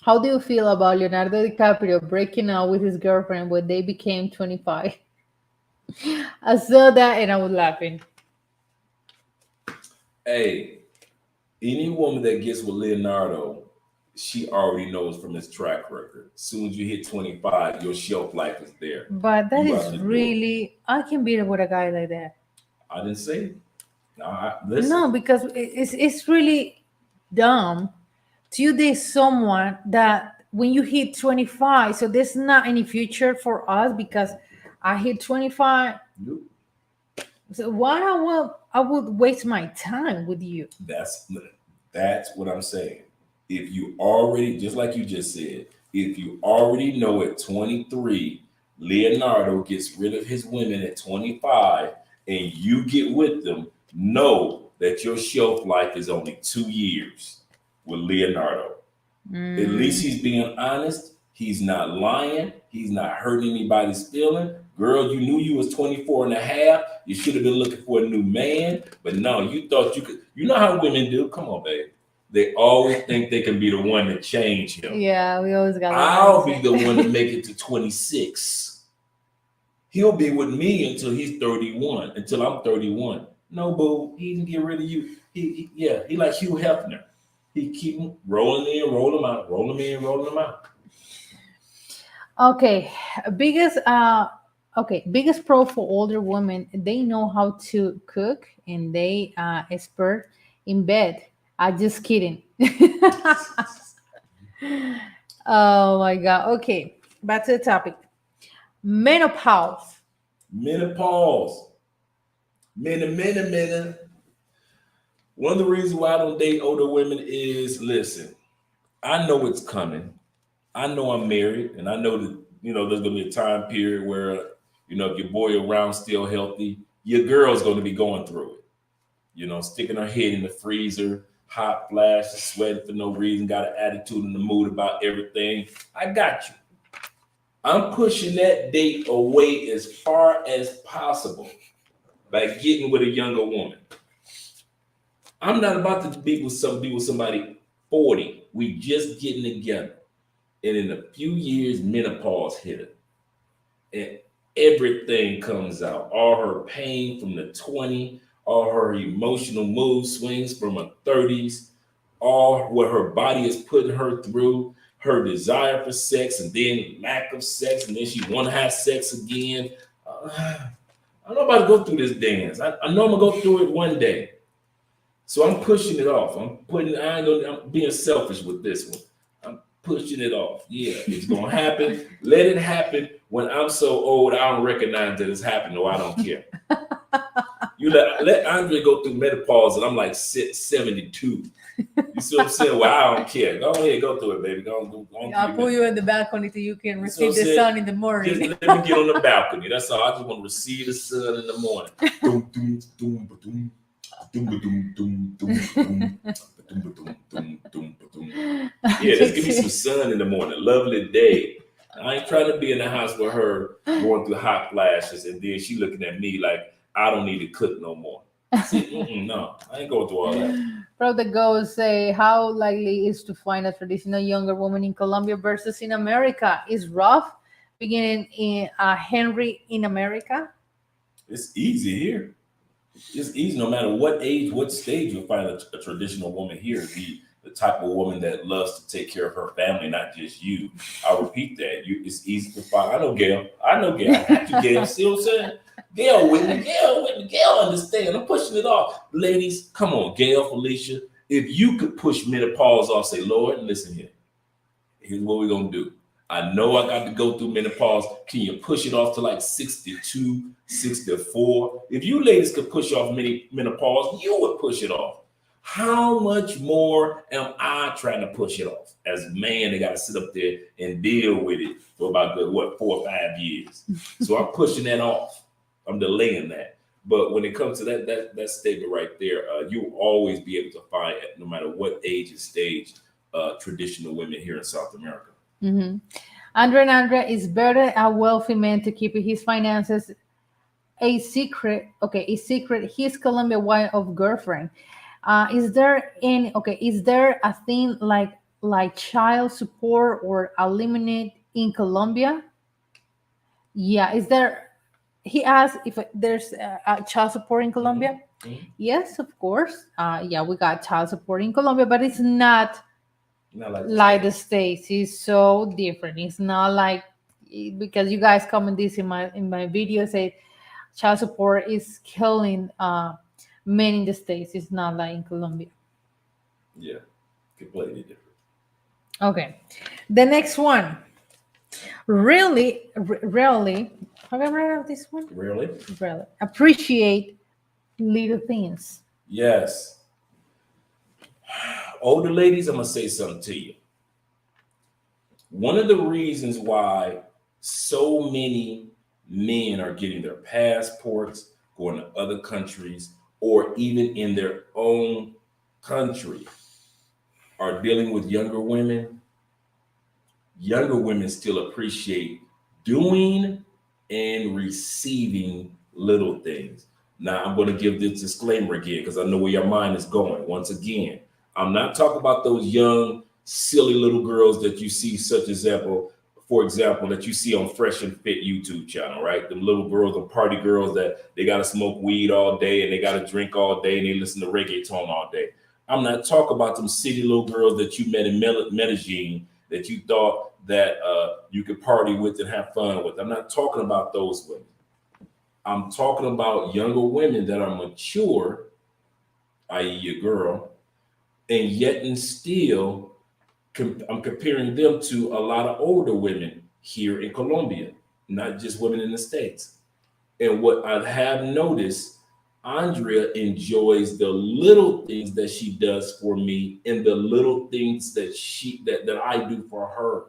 how do you feel about Leonardo DiCaprio breaking up with his girlfriend when they became 25? I saw that and I was laughing. Hey, any woman that gets with Leonardo, she already knows from his track record. As soon as you hit 25, your shelf life is there. But that You is out the door. really, I can beat it with a guy like that. I didn't say it. No, listen. No, because it's really dumb to you date someone that when you hit 25, so there's not any future for us because I hit 25. Nope. So why I would waste my time with you? That's what I'm saying. If you already, just like you just said, if you already know at 23, Leonardo gets rid of his women at 25, and you get with them, know that your shelf life is only 2 years with Leonardo. At least Mm, he's being honest. He's not lying. He's not hurting anybody's feeling. Girl, you knew you was 24 and a half. You should have been looking for a new man. But no, you thought you could. You know how women do. Come on, babe. They always think they can be the one to change him. yeah, we always got that I'll be the one to mindset. make it to 26. He'll be with me until he's 31, until I'm 31. No, boo, he can get rid of you. He like Hugh Hefner. He keep him rolling in, roll him out, roll him in, roll him out. Okay, biggest biggest pro for older women, they know how to cook and they expert in bed. I just kidding. Oh my God. Okay, back to the topic. Menopause. Menopause. Men. One of the reasons why I don't date older women is, listen, I know it's coming. I know I'm married, and I know that there's gonna be a time period where if your boy around still healthy, your girl's gonna be going through it. Sticking her head in the freezer, hot flash, sweating for no reason, got an attitude and the mood about everything. I got you. I'm pushing that date away as far as possible by getting with a younger woman. I'm not about to be with somebody 40. We just getting together. And in a few years, menopause hit her. And everything comes out. All her pain from the 20, all her emotional mood swings from her 30s, all what her body is putting her through, her desire for sex, and then lack of sex, and then she want to have sex again. I'm not about to go through this dance. I know I'm gonna go through it one day. So I'm pushing it off. I'm being selfish with this one. I'm pushing it off. Yeah, it's gonna happen. Let it happen. When I'm so old, I don't recognize that it's happening, or I don't care. You let Andre go through menopause, and I'm like 72. You see what I'm saying? Well, I don't care. Go ahead, go through it, baby. Go I'll pull you in the balcony so you can receive the sun in the morning. Just let me get on the balcony. That's all. I just want to receive the sun in the morning. Yeah, just give me some sun in the morning. Lovely day. I ain't trying to be in the house with her going through hot flashes, and then she looking at me like I don't need to cook no more. See, no, I ain't going through all that. From the goals say, how likely is to find a traditional younger woman in Colombia versus in America? Is rough beginning in Henry in America? It's easy here. It's easy no matter what age, what stage you'll find a traditional woman here. The type of woman that loves to take care of her family, not just you. I'll repeat that. It's easy to find. I know Gail. I got you, Gail. See what I'm saying? Gail with me. Gail understand. I'm pushing it off. Ladies, come on, Gail, Felicia. If you could push menopause off, say, Lord, listen here. Here's what we're going to do. I know I got to go through menopause. Can you push it off to like 62, 64? If you ladies could push off menopause, you would push it off. How much more am I trying to push it off? As a man, they got to sit up there and deal with it for about 4 or 5 years. So I'm pushing that off. I'm delaying that. But when it comes to that statement right there, you will always be able to find, no matter what age and stage, traditional women here in South America. Mm-hmm. Andre is better a wealthy man to keep his finances a secret. Okay, a secret. His Colombian wife of girlfriend. Is there a thing like child support or eliminate in Colombia? Yeah, is there? He asked if there's a child support in Colombia. Mm-hmm. Yes, of course. Yeah, we got child support in Colombia, but it's not like the States. It's so different. It's not like, because you guys comment this in my video, say child support is killing men in the States. It's not like in Colombia. Yeah, completely different. Okay, the next one. Really, have I read this one? Really? Really appreciate little things. Yes. Older ladies, I'm gonna say something to you. One of the reasons why so many men are getting their passports, going to other countries, or even in their own country, are dealing with younger women. Younger women still appreciate doing and receiving little things. Now, I'm going to give this disclaimer again because I know where your mind is going. Once again, I'm not talking about those young, silly little girls that you see, for example, that you see on Fresh and Fit YouTube channel, right? Them little girls, the party girls that they got to smoke weed all day and they got to drink all day and they listen to reggaeton all day. I'm not talking about them city little girls that you met in Medellin that you thought that you could party with and have fun with. I'm not talking about those women. I'm talking about younger women that are mature, i.e. your girl, and yet and still I'm comparing them to a lot of older women here in Colombia, not just women in the States. And what I have noticed, Andrea enjoys the little things that she does for me and the little things that I do for her.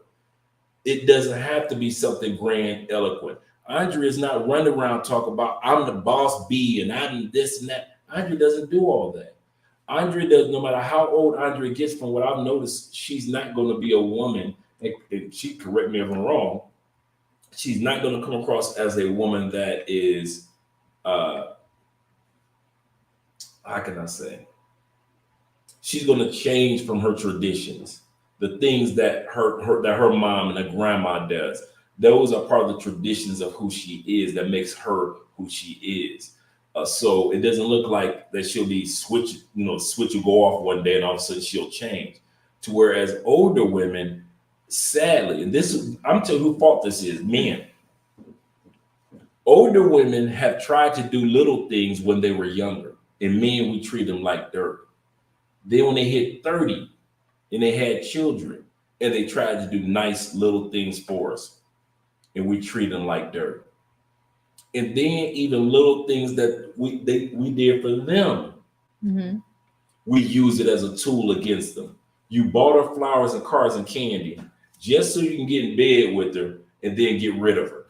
It doesn't have to be something grand, eloquent. Andrea is not running around talking about I'm the boss B and I'm this and that. Andrea doesn't do all that. Andrea does, no matter how old Andrea gets, from what I've noticed, she's not going to be a woman, and she correct me if I'm wrong, she's not going to come across as a woman that is, uh, how can I say, she's going to change from her traditions, the things that her mom and her grandma does. Those are part of the traditions of who she is that makes her who she is. So it doesn't look like that she'll be switch will go off one day and all of a sudden she'll change. To whereas older women, sadly, and I'm telling you who fault this is, men. Older women have tried to do little things when they were younger, and men, we treat them like dirt. Then when they hit 30 and they had children and they tried to do nice little things for us, and we treat them like dirt. And then even little things that we did for them, we use it as a tool against them. You bought her flowers and cards and candy just so you can get in bed with her and then get rid of her.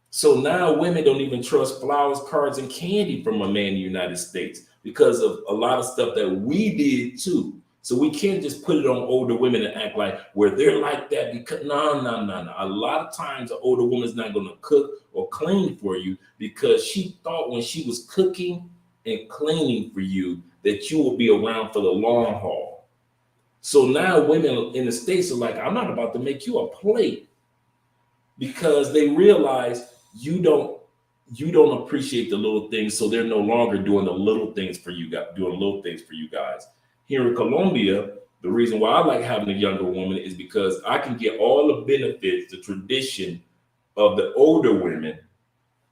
So now women don't even trust flowers, cards, and candy from a man in the United States because of a lot of stuff that we did too. So we can't just put it on older women and act like where they're like that because no. A lot of times an older woman's not going to cook or clean for you because she thought when she was cooking and cleaning for you that you will be around for the long haul. So now women in the States are like, I'm not about to make you a plate, because they realize you don't appreciate the little things, so they're no longer doing the little things for you guys. Here in Colombia, the reason why I like having a younger woman is because I can get all the benefits, the tradition of the older women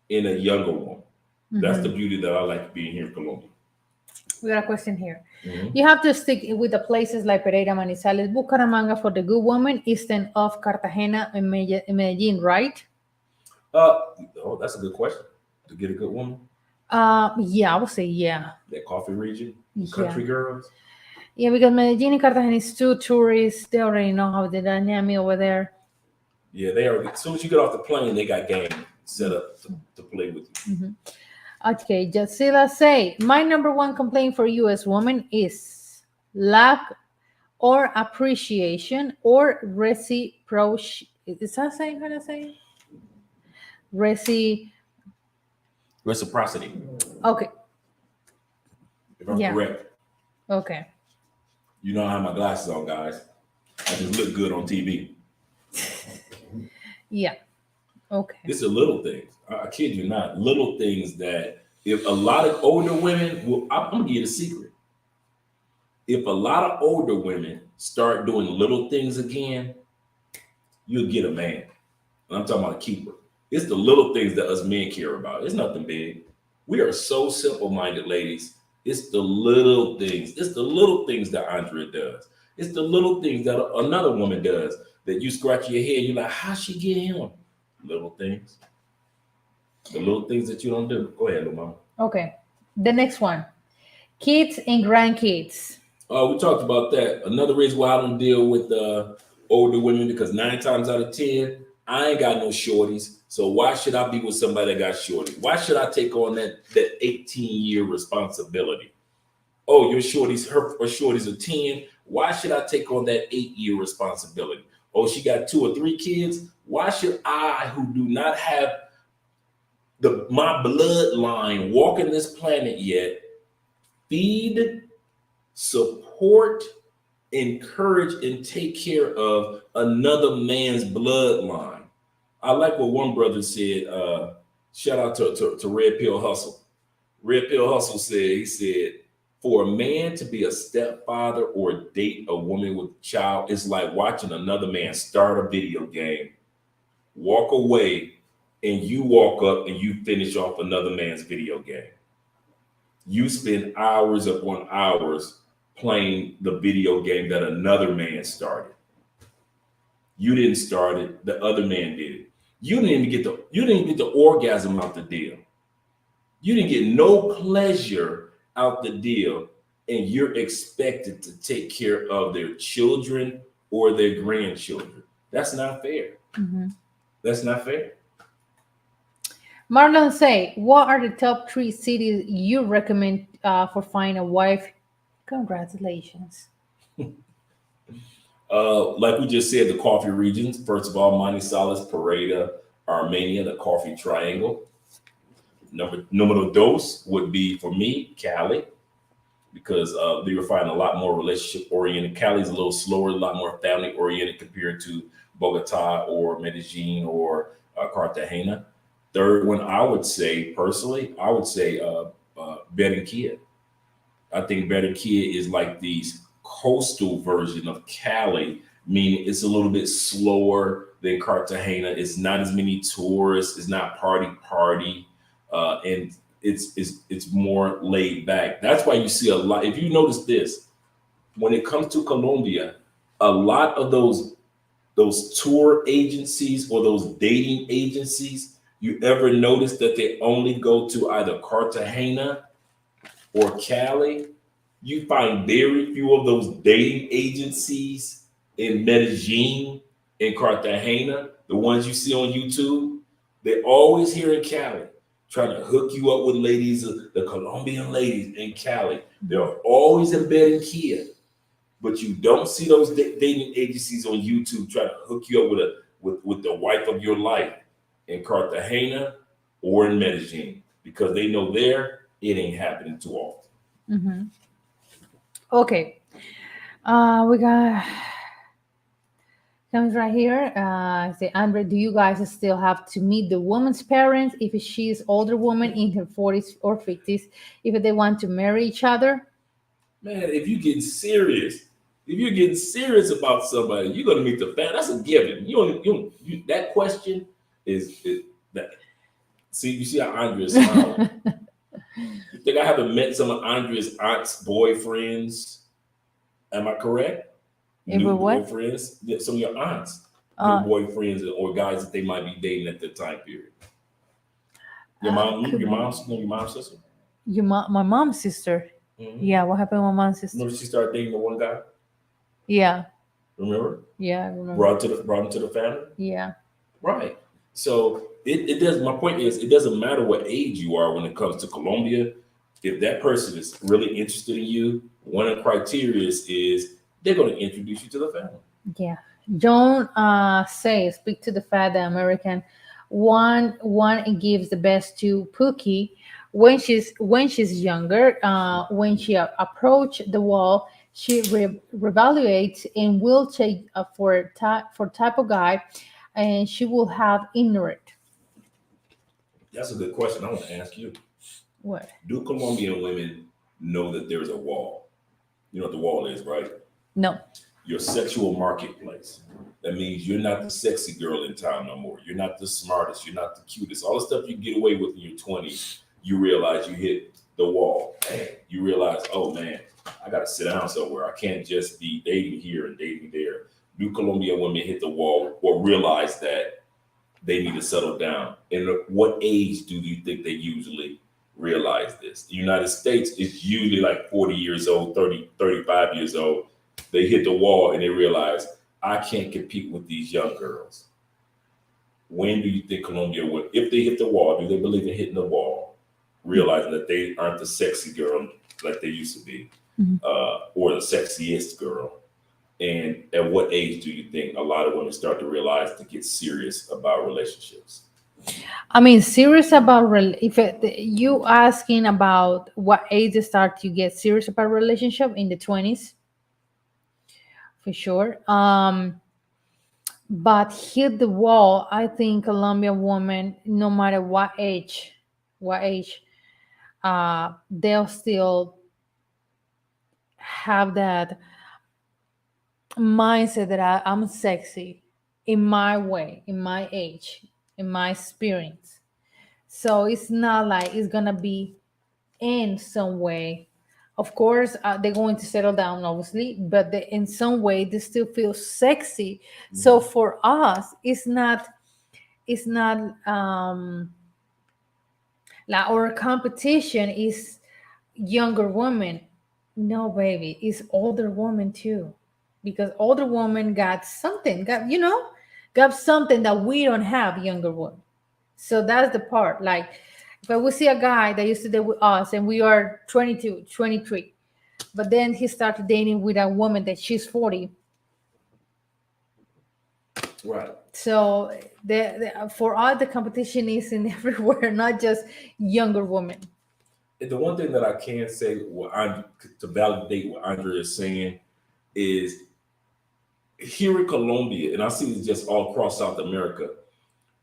in a younger woman. That's the beauty that I like being here in Colombia. We got a question here. You have to stick with the places like Pereira, Manizales, Bucaramanga for the good woman, instead of Cartagena and Medellin, right? That's a good question. To get a good woman? Yeah, I would say yeah. That coffee region? Country girls? Yeah, because Medellin and Cartagena is too tourists. They already know how the dynamic over there. Yeah, they are. As soon as you get off the plane, they got game set up to play with you. Okay, Jasila say, my number one complaint for you as woman is lack or appreciation or reciprocity. Is that saying how to say? Reciprocity. Okay. If I'm correct. Okay. You know I have my glasses on, guys. I just look good on TV. Yeah. Okay. This is little things. I kid you not. Little things that if a lot of older women, I'm going to give you a secret. If a lot of older women start doing little things again, you'll get a man. And I'm talking about a keeper. It's the little things that us men care about. It's nothing big. We are so simple-minded, ladies. It's the little things. It's the little things that Andrea does. It's the little things that another woman does that you scratch your head. You're like, how she get him? Little things. The little things that you don't do. Go ahead, little mama. Okay. The next one. Kids and grandkids. We talked about that. Another reason why I don't deal with older women, because 9 times out of 10, I ain't got no shorties. So why should I be with somebody that got shorties? Why should I take on that 18-year responsibility? Oh, your shorties, her shorties are 10. Why should I take on that 8-year responsibility? Oh, she got 2 or 3 kids. Why should I, who do not have my bloodline walking this planet yet, feed, support, encourage, and take care of another man's bloodline? I like what one brother said. Shout out to Red Pill Hustle. Red Pill Hustle he said, for a man to be a stepfather or date a woman with a child, it's like watching another man start a video game, walk away, and you walk up and you finish off another man's video game. You spend hours upon hours playing the video game that another man started. You didn't start it, the other man did it. You didn't get the orgasm out the deal. You didn't get no pleasure out the deal, and you're expected to take care of their children or their grandchildren. That's not fair. Mm-hmm. That's not fair. Marlon say, what are the top three cities you recommend for finding a wife? Congratulations. Like we just said, the coffee regions. First of all, Manizales, Pareda, Armenia, the coffee triangle. Numero dos would be for me, Cali, because they were finding a lot more relationship oriented. Cali's a little slower, a lot more family oriented compared to Bogota or Medellin or Cartagena. Third one, I would say personally, I would say Barranquilla. I think Barranquilla is like the coastal version of Cali, meaning it's a little bit slower than Cartagena. It's not as many tourists. It's not party, and it's more laid back. That's why you see a lot. If you notice this, when it comes to Colombia, a lot of those tour agencies or those dating agencies, you ever notice that they only go to either Cartagena or Cali? You find very few of those dating agencies in Medellin and Cartagena, the ones you see on YouTube. They're always here in Cali, trying to hook you up with ladies, the Colombian ladies in Cali. They're always in Barranquilla, but you don't see those dating agencies on YouTube trying to hook you up with the wife of your life in Cartagena or in Medellin, because they know there it ain't happening too often. Mm-hmm. Okay. We got comes right here. Say, Andre, do you guys still have to meet the woman's parents if she is older woman in her 40s or 50s if they want to marry each other? Man, if you're getting serious about somebody, you're gonna meet the family. That's a given. That question is that. See, you see how Andrea is smiling. You think I haven't met some of Andrea's aunt's boyfriends? Am I correct? Ever New what? boyfriends, yeah, some of your aunts, new Uh, boyfriends or guys that they might be dating at the time period. Your mom, could your be mom's, no, your mom's sister. my mom's sister. Hmm. Yeah, what happened with my mom's sister? Remember, she started dating the one guy. Yeah, Remember, yeah, I remember. brought him to the family. Yeah. Right. So it does. My point is, it doesn't matter what age you are when it comes to Colombia. If that person is really interested in you, one of the criteria is they're going to introduce you to the family. Yeah. Don't say speak to the fact that American one gives the best to Pookie when she's younger. When she approach the wall, she reevaluates and will take for type of guy, and she will have ignorant. That's a good question. I want to ask you: What? do Colombian women know that there's a wall? You know what the wall is, right? No. Your sexual marketplace. That means you're not the sexy girl in town no more. You're not the smartest. You're not the cutest. All the stuff you get away with in your 20s, you realize you hit the wall. You realize, oh man, I got to sit down somewhere. I can't just be dating here and dating there. Do Colombian women hit the wall or realize that they need to settle down? And at what age do you think they usually realize this? The United States is usually like 40 years old, 30, 35 years old. They hit the wall and they realize, I can't compete with these young girls. When do you think Colombia would, if they hit the wall, do they believe in hitting the wall, realizing that they aren't the sexy girl like they used to be, Mhm. or the sexiest girl? And at what age do you think a lot of women start to realize to get serious about relationships? I mean, serious about if you asking about what age they start to get serious about relationship in the 20s for sure. But hit the wall. I think Colombian woman, no matter what age, they'll still have that mindset that I'm sexy in my way, in my age, in my experience. So it's not like it's gonna be in some way. Of course, they're going to settle down, obviously, but in some way they still feel sexy. So Mhm. for us, it's not like our competition is younger women. No, baby, it's older women too, because older women got something, got something that we don't have, younger women. So that's the part. Like, if I would see a guy that used to date with us and we are 22, 23, but then he started dating with a woman that she's 40. Right. So for us, the competition is in everywhere, not just younger women. And the one thing that I can say, to validate what Andrea is saying, is here in Colombia, and I see this just all across South America,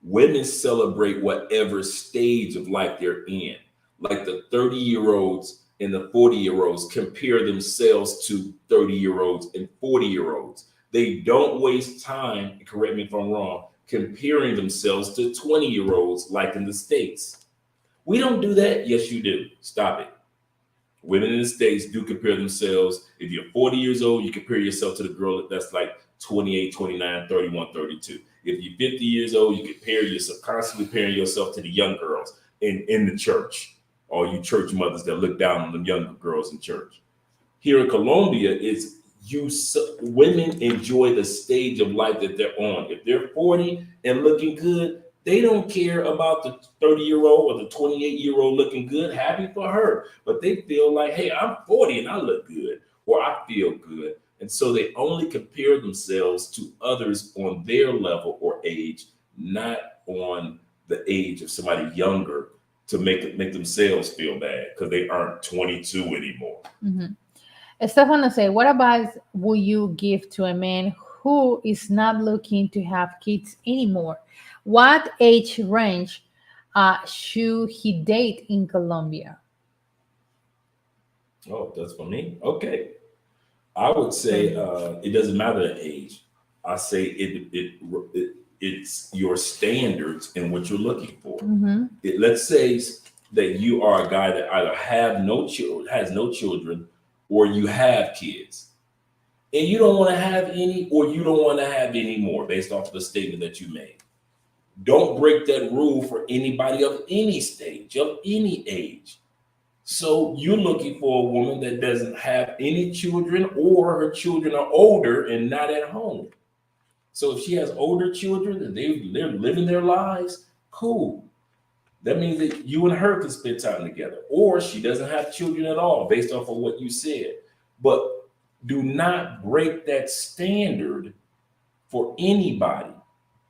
women celebrate whatever stage of life they're in. Like the 30-year-olds and the 40-year-olds compare themselves to 30-year-olds and 40-year-olds. They don't waste time, correct me if I'm wrong, comparing themselves to 20-year-olds like in the States. We don't do that. Yes, you do. Stop it. Women in the States do compare themselves. If you're 40 years old, you compare yourself to the girl that's like 28, 29, 31, 32. If you're 50 years old, you compare yourself, constantly comparing yourself to the young girls in the church. All you church mothers that look down on the younger girls in church. Here in Colombia, it's women enjoy the stage of life that they're on. If they're 40 and looking good, they don't care about the 30-year-old or the 28-year-old looking good. Happy for her. But they feel like, hey, I'm 40 and I look good, or I feel good. And so they only compare themselves to others on their level or age, not on the age of somebody younger, to make themselves feel bad because they aren't 22 anymore. Mhm. Stefano say, what advice would you give to a man who is not looking to have kids anymore? What age range should he date in Colombia? Oh, that's for me. Okay. I would say So, it doesn't matter the age. I say it's your standards and what you're looking for. mhm. Let's say that you are a guy that either has no children, or you have kids, and you don't want to have any, or you don't want to have any more, based off of the statement that you made. Don't break that rule for anybody of any stage, of any age. So you're looking for a woman that doesn't have any children, or her children are older and not at home. So if she has older children and they're living their lives, cool. That means that you and her can spend time together. Or she doesn't have children at all, based off of what you said. But do not break that standard for anybody.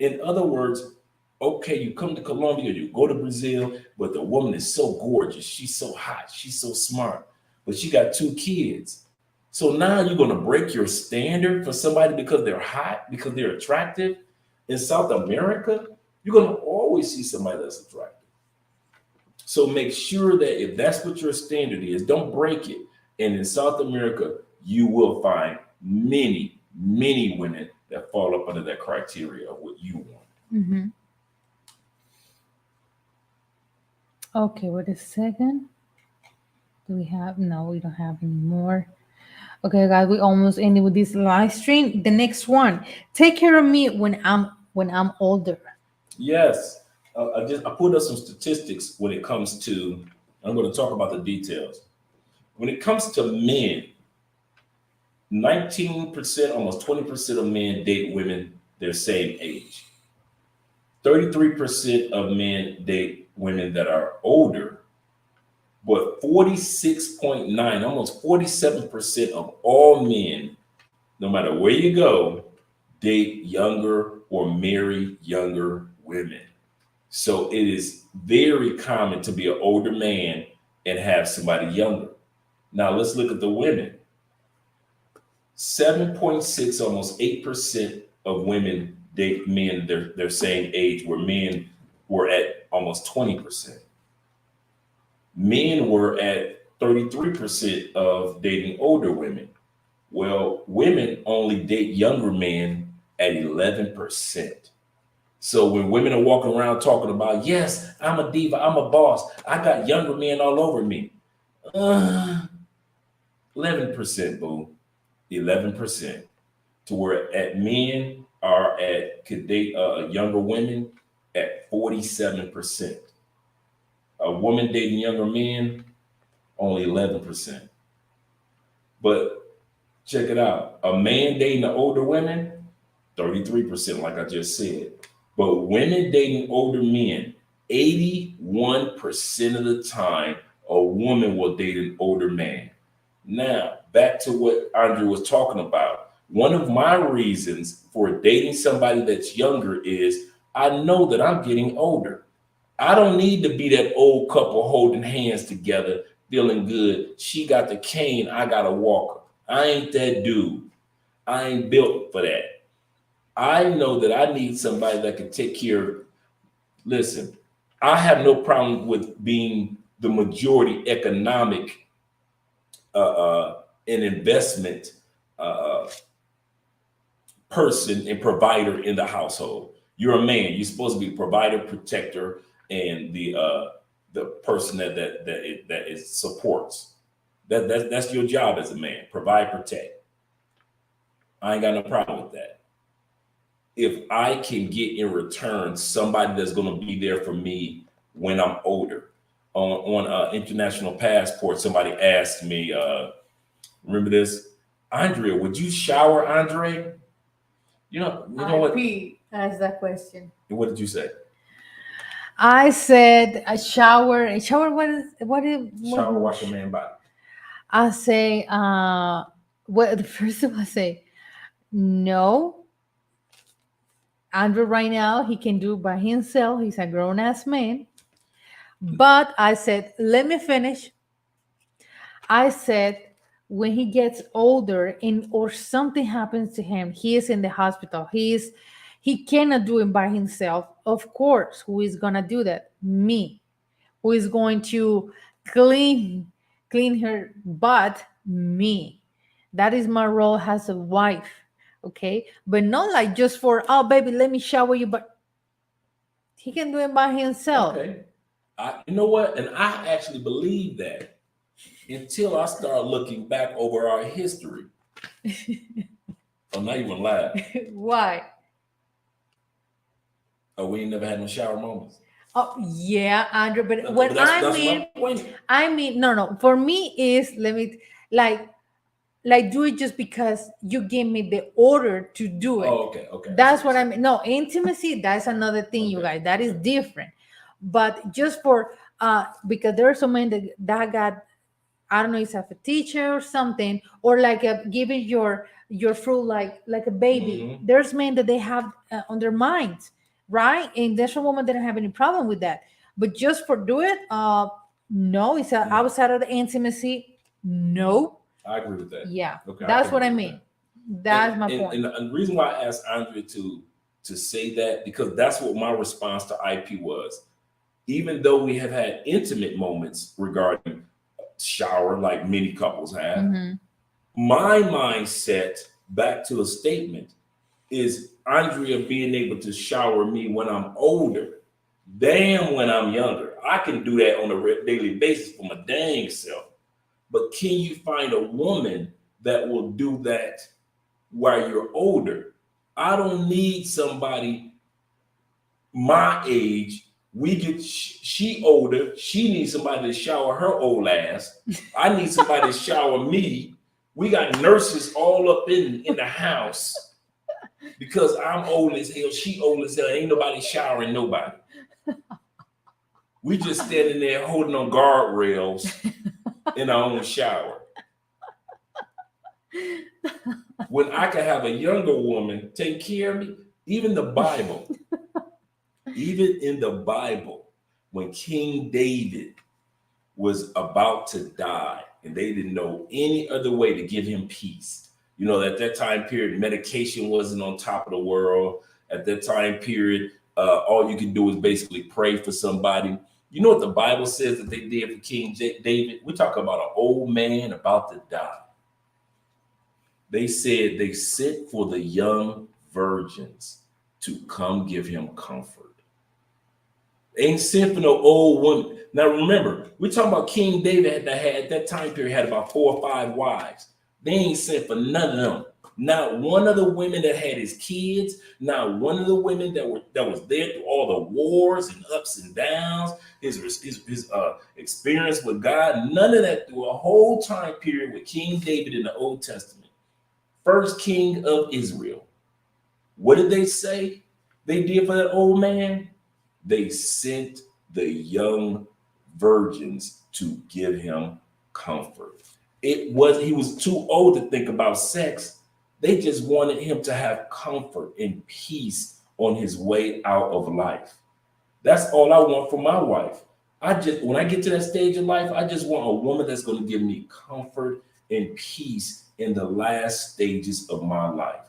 In other words, okay, you come to Colombia, you go to Brazil, but the woman is so gorgeous, she's so hot, she's so smart, but she got two kids. So now you're going to break your standard for somebody because they're hot, because they're attractive. In South America, you're going to always see somebody that's attractive. So make sure that if that's what your standard is, don't break it. And in South America, you will find many, many women that fall up under that criteria of what you want. Mhm. Okay, wait a second. Do we have? No, we don't have any more. Okay, guys, we almost ended with this live stream. The next one, take care of me when I'm older. Yes, I put up some statistics when it comes to. I'm going to talk about the details. When it comes to men, 19%, almost 20% of men date women their same age. 33% of men date women that are older, but 46.9, almost 47% of all men, no matter where you go, date younger or marry younger women. So it is very common to be an older man and have somebody younger. Now let's look at the women. 7.6, almost 8% of women date men their same age, where men were at almost 20%. Men were at 33% of dating older women. Well, women only date younger men at 11%. So when women are walking around talking about, yes, I'm a diva, I'm a boss, I got younger men all over me. Uh, 11%, boo. 11%. To where at men are at could date younger women at 47%. A woman dating younger men, only 11%. But check it out. A man dating the older women, 33%, like I just said. But women dating older men, 81% of the time, a woman will date an older man. Now, back to what Andre was talking about. One of my reasons for dating somebody that's younger is I know that I'm getting older. I don't need to be that old couple holding hands together, feeling good. She got the cane, I got a walker. I ain't that dude. I ain't built for that. I know that I need somebody that can take care of. Listen, I have no problem with being the majority economic and investment uh, person and provider in the household. You're a man. You're supposed to be provider, protector, and the person that is supports. That's your job as a man. Provide, protect. I ain't got no problem with that. If I can get in return somebody that's going to be there for me when I'm older. On international passport, somebody asked me, remember this, Andrea, would you shower Andre? You know what? IP asked that question. What did you say? I said a shower. A shower. What? Shower, wash a man body. I say. Well, the first of all, I say no. Andrew right now he can do by himself. He's a grown ass man. But I said, let me finish. I said, when he gets older and or something happens to him, he is in the hospital. He cannot do it by himself. Of course, who is gonna do that? Me. Who is going to clean her butt? Me. That is my role as a wife. Okay, but not like just for, oh baby, let me shower you, but he can do it by himself. Okay. You know what? And I actually believe that until I start looking back over our history. Oh, now you want to laugh. Why? Oh, we ain't never had no shower moments. Oh yeah, Andrew. But But what that's my point. I mean, no, no. For me, is let me like do it just because you gave me the order to do it. Oh, okay. That's what I mean. No, intimacy. That's another thing, you Okay. guys. That is different. But just for because there are so many that got, I don't know, it's like a teacher or something, or like giving your fruit like a baby. Mhm. There's men that they have on their minds, right? And there's a woman that don't have any problem with that. But just for do it, no, it's No. outside of the intimacy. No, I agree with that. yeah, Okay. that's what I agree with mean. that. That's my point. And the reason why I asked Andre to say that, because that's what my response to IP was. Even though we have had intimate moments regarding shower, like many couples have, Mhm. my mindset back to a statement is Andrea being able to shower me when I'm older. Damn, when I'm younger, I can do that on a daily basis for my dang self. But can you find a woman that will do that while you're older? I don't need somebody my age. We get she older. She needs somebody to shower her old ass. I need somebody to shower me. We got nurses all up in the house because I'm old as hell. She old as hell. Ain't nobody showering nobody. We just standing there holding on guardrails in our own shower. When I can have a younger woman take care of me, even the Bible, even in the Bible, when King David was about to die and they didn't know any other way to give him peace. You know, at that time period, medication wasn't on top of the world. At that time period, all you could do is basically pray for somebody. You know what the Bible says that they did for King David? We're talking about an old man about to die. They said they sent for the young virgins to come give him comfort. Ain't sent for no old woman. Now remember, we're talking about King David that had at that time period had about 4 or 5 wives. They ain't sent for none of them. Not one of the women that had his kids, not one of the women that was there through all the wars and ups and downs, his experience with God, none of that through a whole time period with King David in the Old Testament, first king of Israel. What did they say they did for that old man? They sent the young virgins to give him comfort. He was too old to think about sex. They just wanted him to have comfort and peace on his way out of life. That's all I want for my wife. When I get to that stage of life, I just want a woman that's going to give me comfort and peace in the last stages of my life.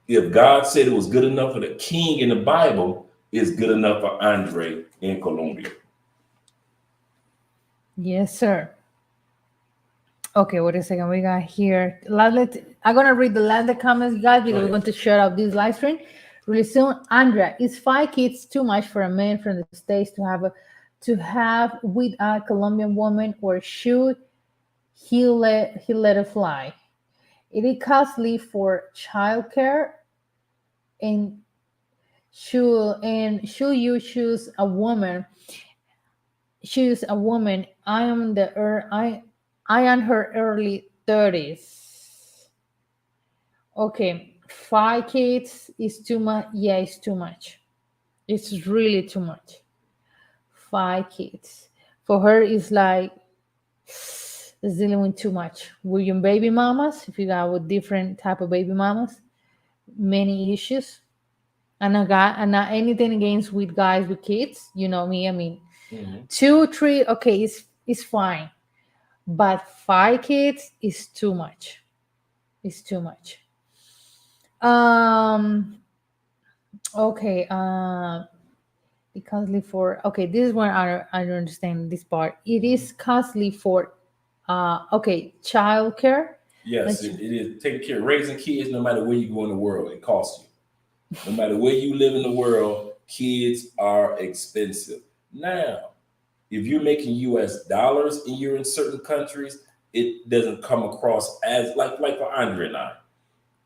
If God said it was good enough for the king in the Bible, it's good enough for Andre in Colombia. Yes, sir. Okay, wait a second. We got here. I'm gonna read the last the comments, guys, because we're going to shut up this live stream really soon. Andrea, is 5 kids too much for a man from the States to have with a Colombian woman, or should he let it fly? It is costly for childcare, and should you choose a woman? I am her early 30s. Okay, 5 kids is too much. Yeah, it's too much. It's really too much. 5 kids for her is like is dealing with too much. With your baby mamas, if you got with different type of baby mamas, many issues. And not anything against with guys with kids. You know me. I mean, Mhm. 2, 3, okay, it's fine. But 5 kids is too much. It's too much. Um. Okay. Costly for. Okay, this is one I don't understand this part. It is costly for. Okay, childcare. Yes, Let's. it is taking care of raising kids no matter where you go in the world. It costs you. No matter where you live in the world, kids are expensive. Now, if you're making US dollars and you're in certain countries, it doesn't come across as like for Andre and I.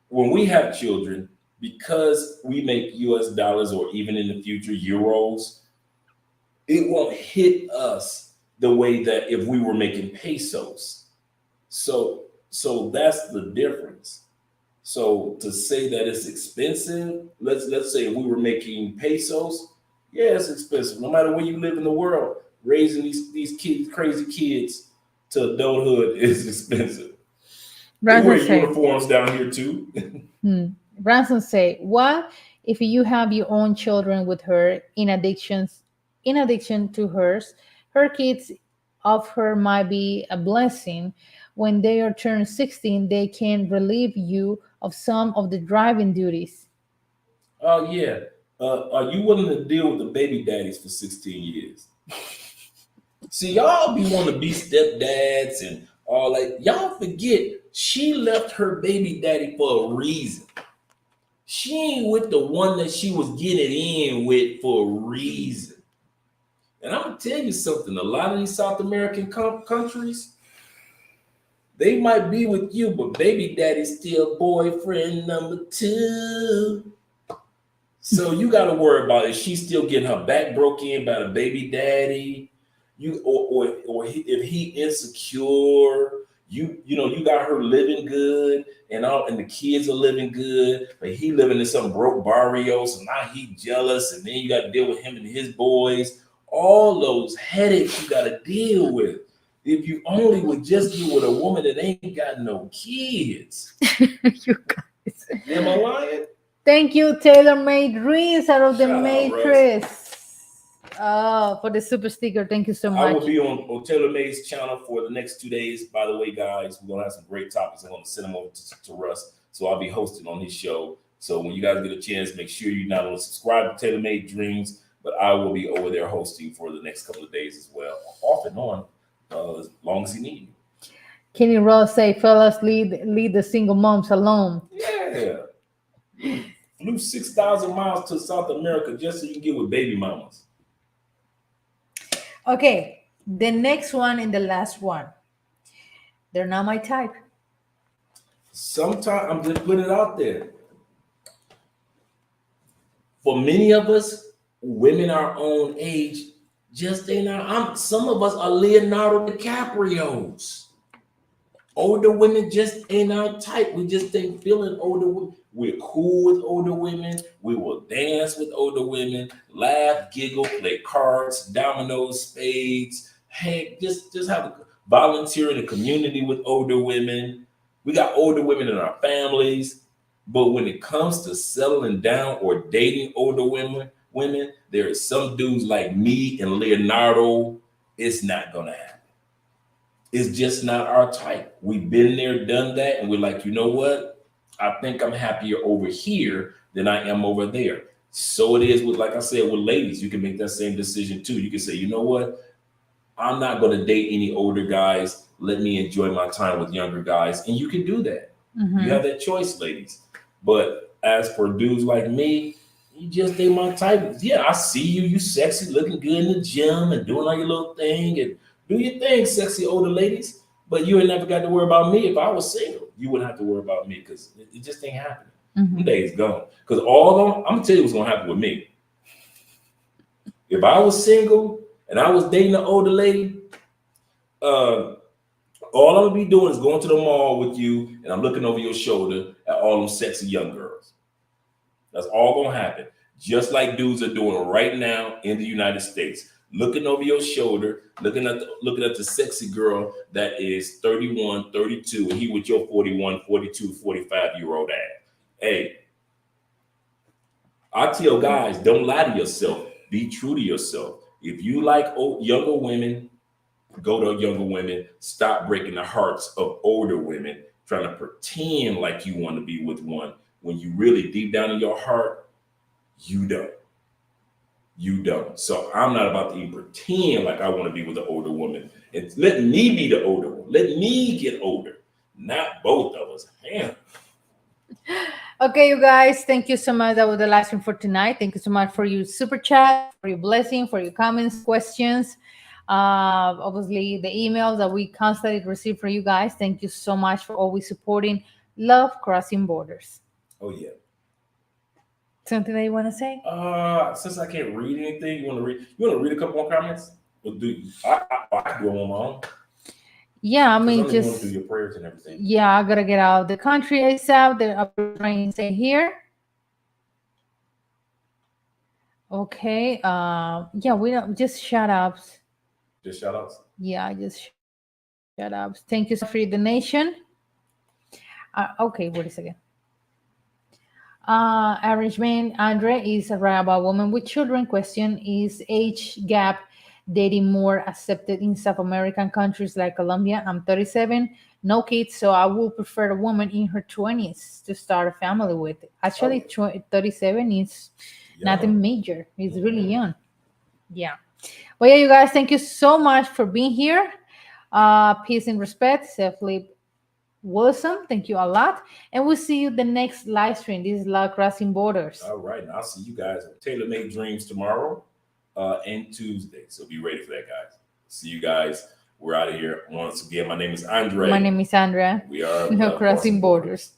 When we have children, because we make US dollars or even in the future euros, it won't hit us the way that if we were making pesos. So that's the difference. So to say that it's expensive, let's say if we were making pesos, yeah, it's expensive. No matter where you live in the world, raising these kids, crazy kids to adulthood is expensive. They wear Branson say. uniforms down here too. Branson say, what if you have your own children with her in addition to hers? Her kids of her might be a blessing. When they are turned 16, they can relieve you of some of the driving duties. Oh yeah. Are you willing to deal with the baby daddies for 16 years? See, y'all be wanting to be stepdads and all that. Y'all forget she left her baby daddy for a reason. She ain't with the one that she was getting in with for a reason. And I'm gonna tell you something. A lot of these South American countries, they might be with you, but baby daddy's still boyfriend number two. So you got to worry about is she still getting her back broke in by the baby daddy? If he insecure, you got her living good and the kids are living good, but he living in some broke barrio, so now he jealous, and then you got to deal with him and his boys. All those headaches you got to deal with. If you only would just be with a woman that ain't got no kids. You guys. Am I lying? Thank you, Taylor Made Dreams out of the Shout out, Russ. Matrix. Oh, for the super sticker. Thank you so I will much. be on Taylor May's channel for the next 2 days. By the way, guys, we're gonna have some great topics. I'm gonna send them over to Russ, so I'll be hosting on his show. So when you guys get a chance, make sure you not only subscribe to Taylor Made Dreams, but I will be over there hosting for the next couple of days as well, off and on, as long as he needs. Kenny Ross say, fellas, lead the single moms alone. Yeah, flew 6,000 miles to South America just so you can get with baby mamas. Okay, the next one and the last one. They're not my type. Sometimes I'm just putting it out there. For many of us, women our own age just ain't not. Some of us are Leonardo DiCaprio's. Older women just ain't our type. We just ain't feeling older women. We're cool with older women. We will dance with older women, laugh, giggle, play cards, dominoes, spades. Hey, just have a volunteer in the community with older women. We got older women in our families. But when it comes to settling down or dating older women, there is some dudes like me and Leonardo. It's not gonna happen. It's just not our type. We've been there, done that, and we're like, you know what? I think I'm happier over here than I am over there. So it is with, like I said, with ladies, you can make that same decision too. You can say, you know what? I'm not going to date any older guys. Let me enjoy my time with younger guys. And you can do that. You Mm-hmm. have that choice, ladies. But as for dudes like me, you just ain't my type. Yeah, I see you. You sexy, looking good in the gym and doing all your little thing. And do your thing, sexy older ladies. But you ain't never got to worry about me. If I was single, you wouldn't have to worry about me because it just ain't happening. Them Mm-hmm. days gone. Because all of them, I'm going to tell you what's going to happen with me. If I was single and I was dating an older lady, uh, all I'm gonna be doing is going to the mall with you, and I'm looking over your shoulder at all them sexy young girls. That's all gonna happen. Just like dudes are doing right now in the United States. Looking over your shoulder, looking at the sexy girl that is 31, 32, and he with your 41, 42, 45-year-old ass. Hey, I tell guys, don't lie to yourself. Be true to yourself. If you like younger women, go to younger women. Stop breaking the hearts of older women, trying to pretend like you want to be with one when you really deep down in your heart, you don't. You don't. So I'm not about to even pretend like I want to be with an older woman. And let me be the older one. Let me get older, not both of us. Damn. Okay, you guys, thank you so much. That was the last one for tonight. Thank you so much for your super chat, for your blessing, for your comments, questions. Obviously, the emails that we constantly receive from you guys. Thank you so much for always supporting Love Crossing Borders. Oh yeah. Something that you want to say? Since I can't read anything, you want to read? You want to read a couple more comments? Or do you, I can do them on my own. Yeah, I Because mean, I'm going to do just your prayers and everything. yeah, I gotta get out of the country ASAP. We're trying to stay here. Okay. Yeah, we don't just shut ups. Just shout outs. Yeah, just shut ups. Thank you so much for your donation. Okay, wait a second. Arrangement Andre is right about women with children. Question is age gap dating more accepted in South American countries like Colombia? I'm 37, no kids, so I would prefer a woman in her 20s to start a family with. Actually, 37 is nothing major. It's really young. Yeah. Well, yeah, you guys, thank you so much for being here. Peace and respect. Safely Wilson, thank you a lot. And we'll see you the next live stream. This is Love Crossing Borders. All right. And I'll see you guys on Tailor Made Dreams tomorrow and Tuesday. So be ready for that, guys. See you guys. We're out of here. Once again, my name is Andre. My name is Sandra. We are Love Crossing Borders.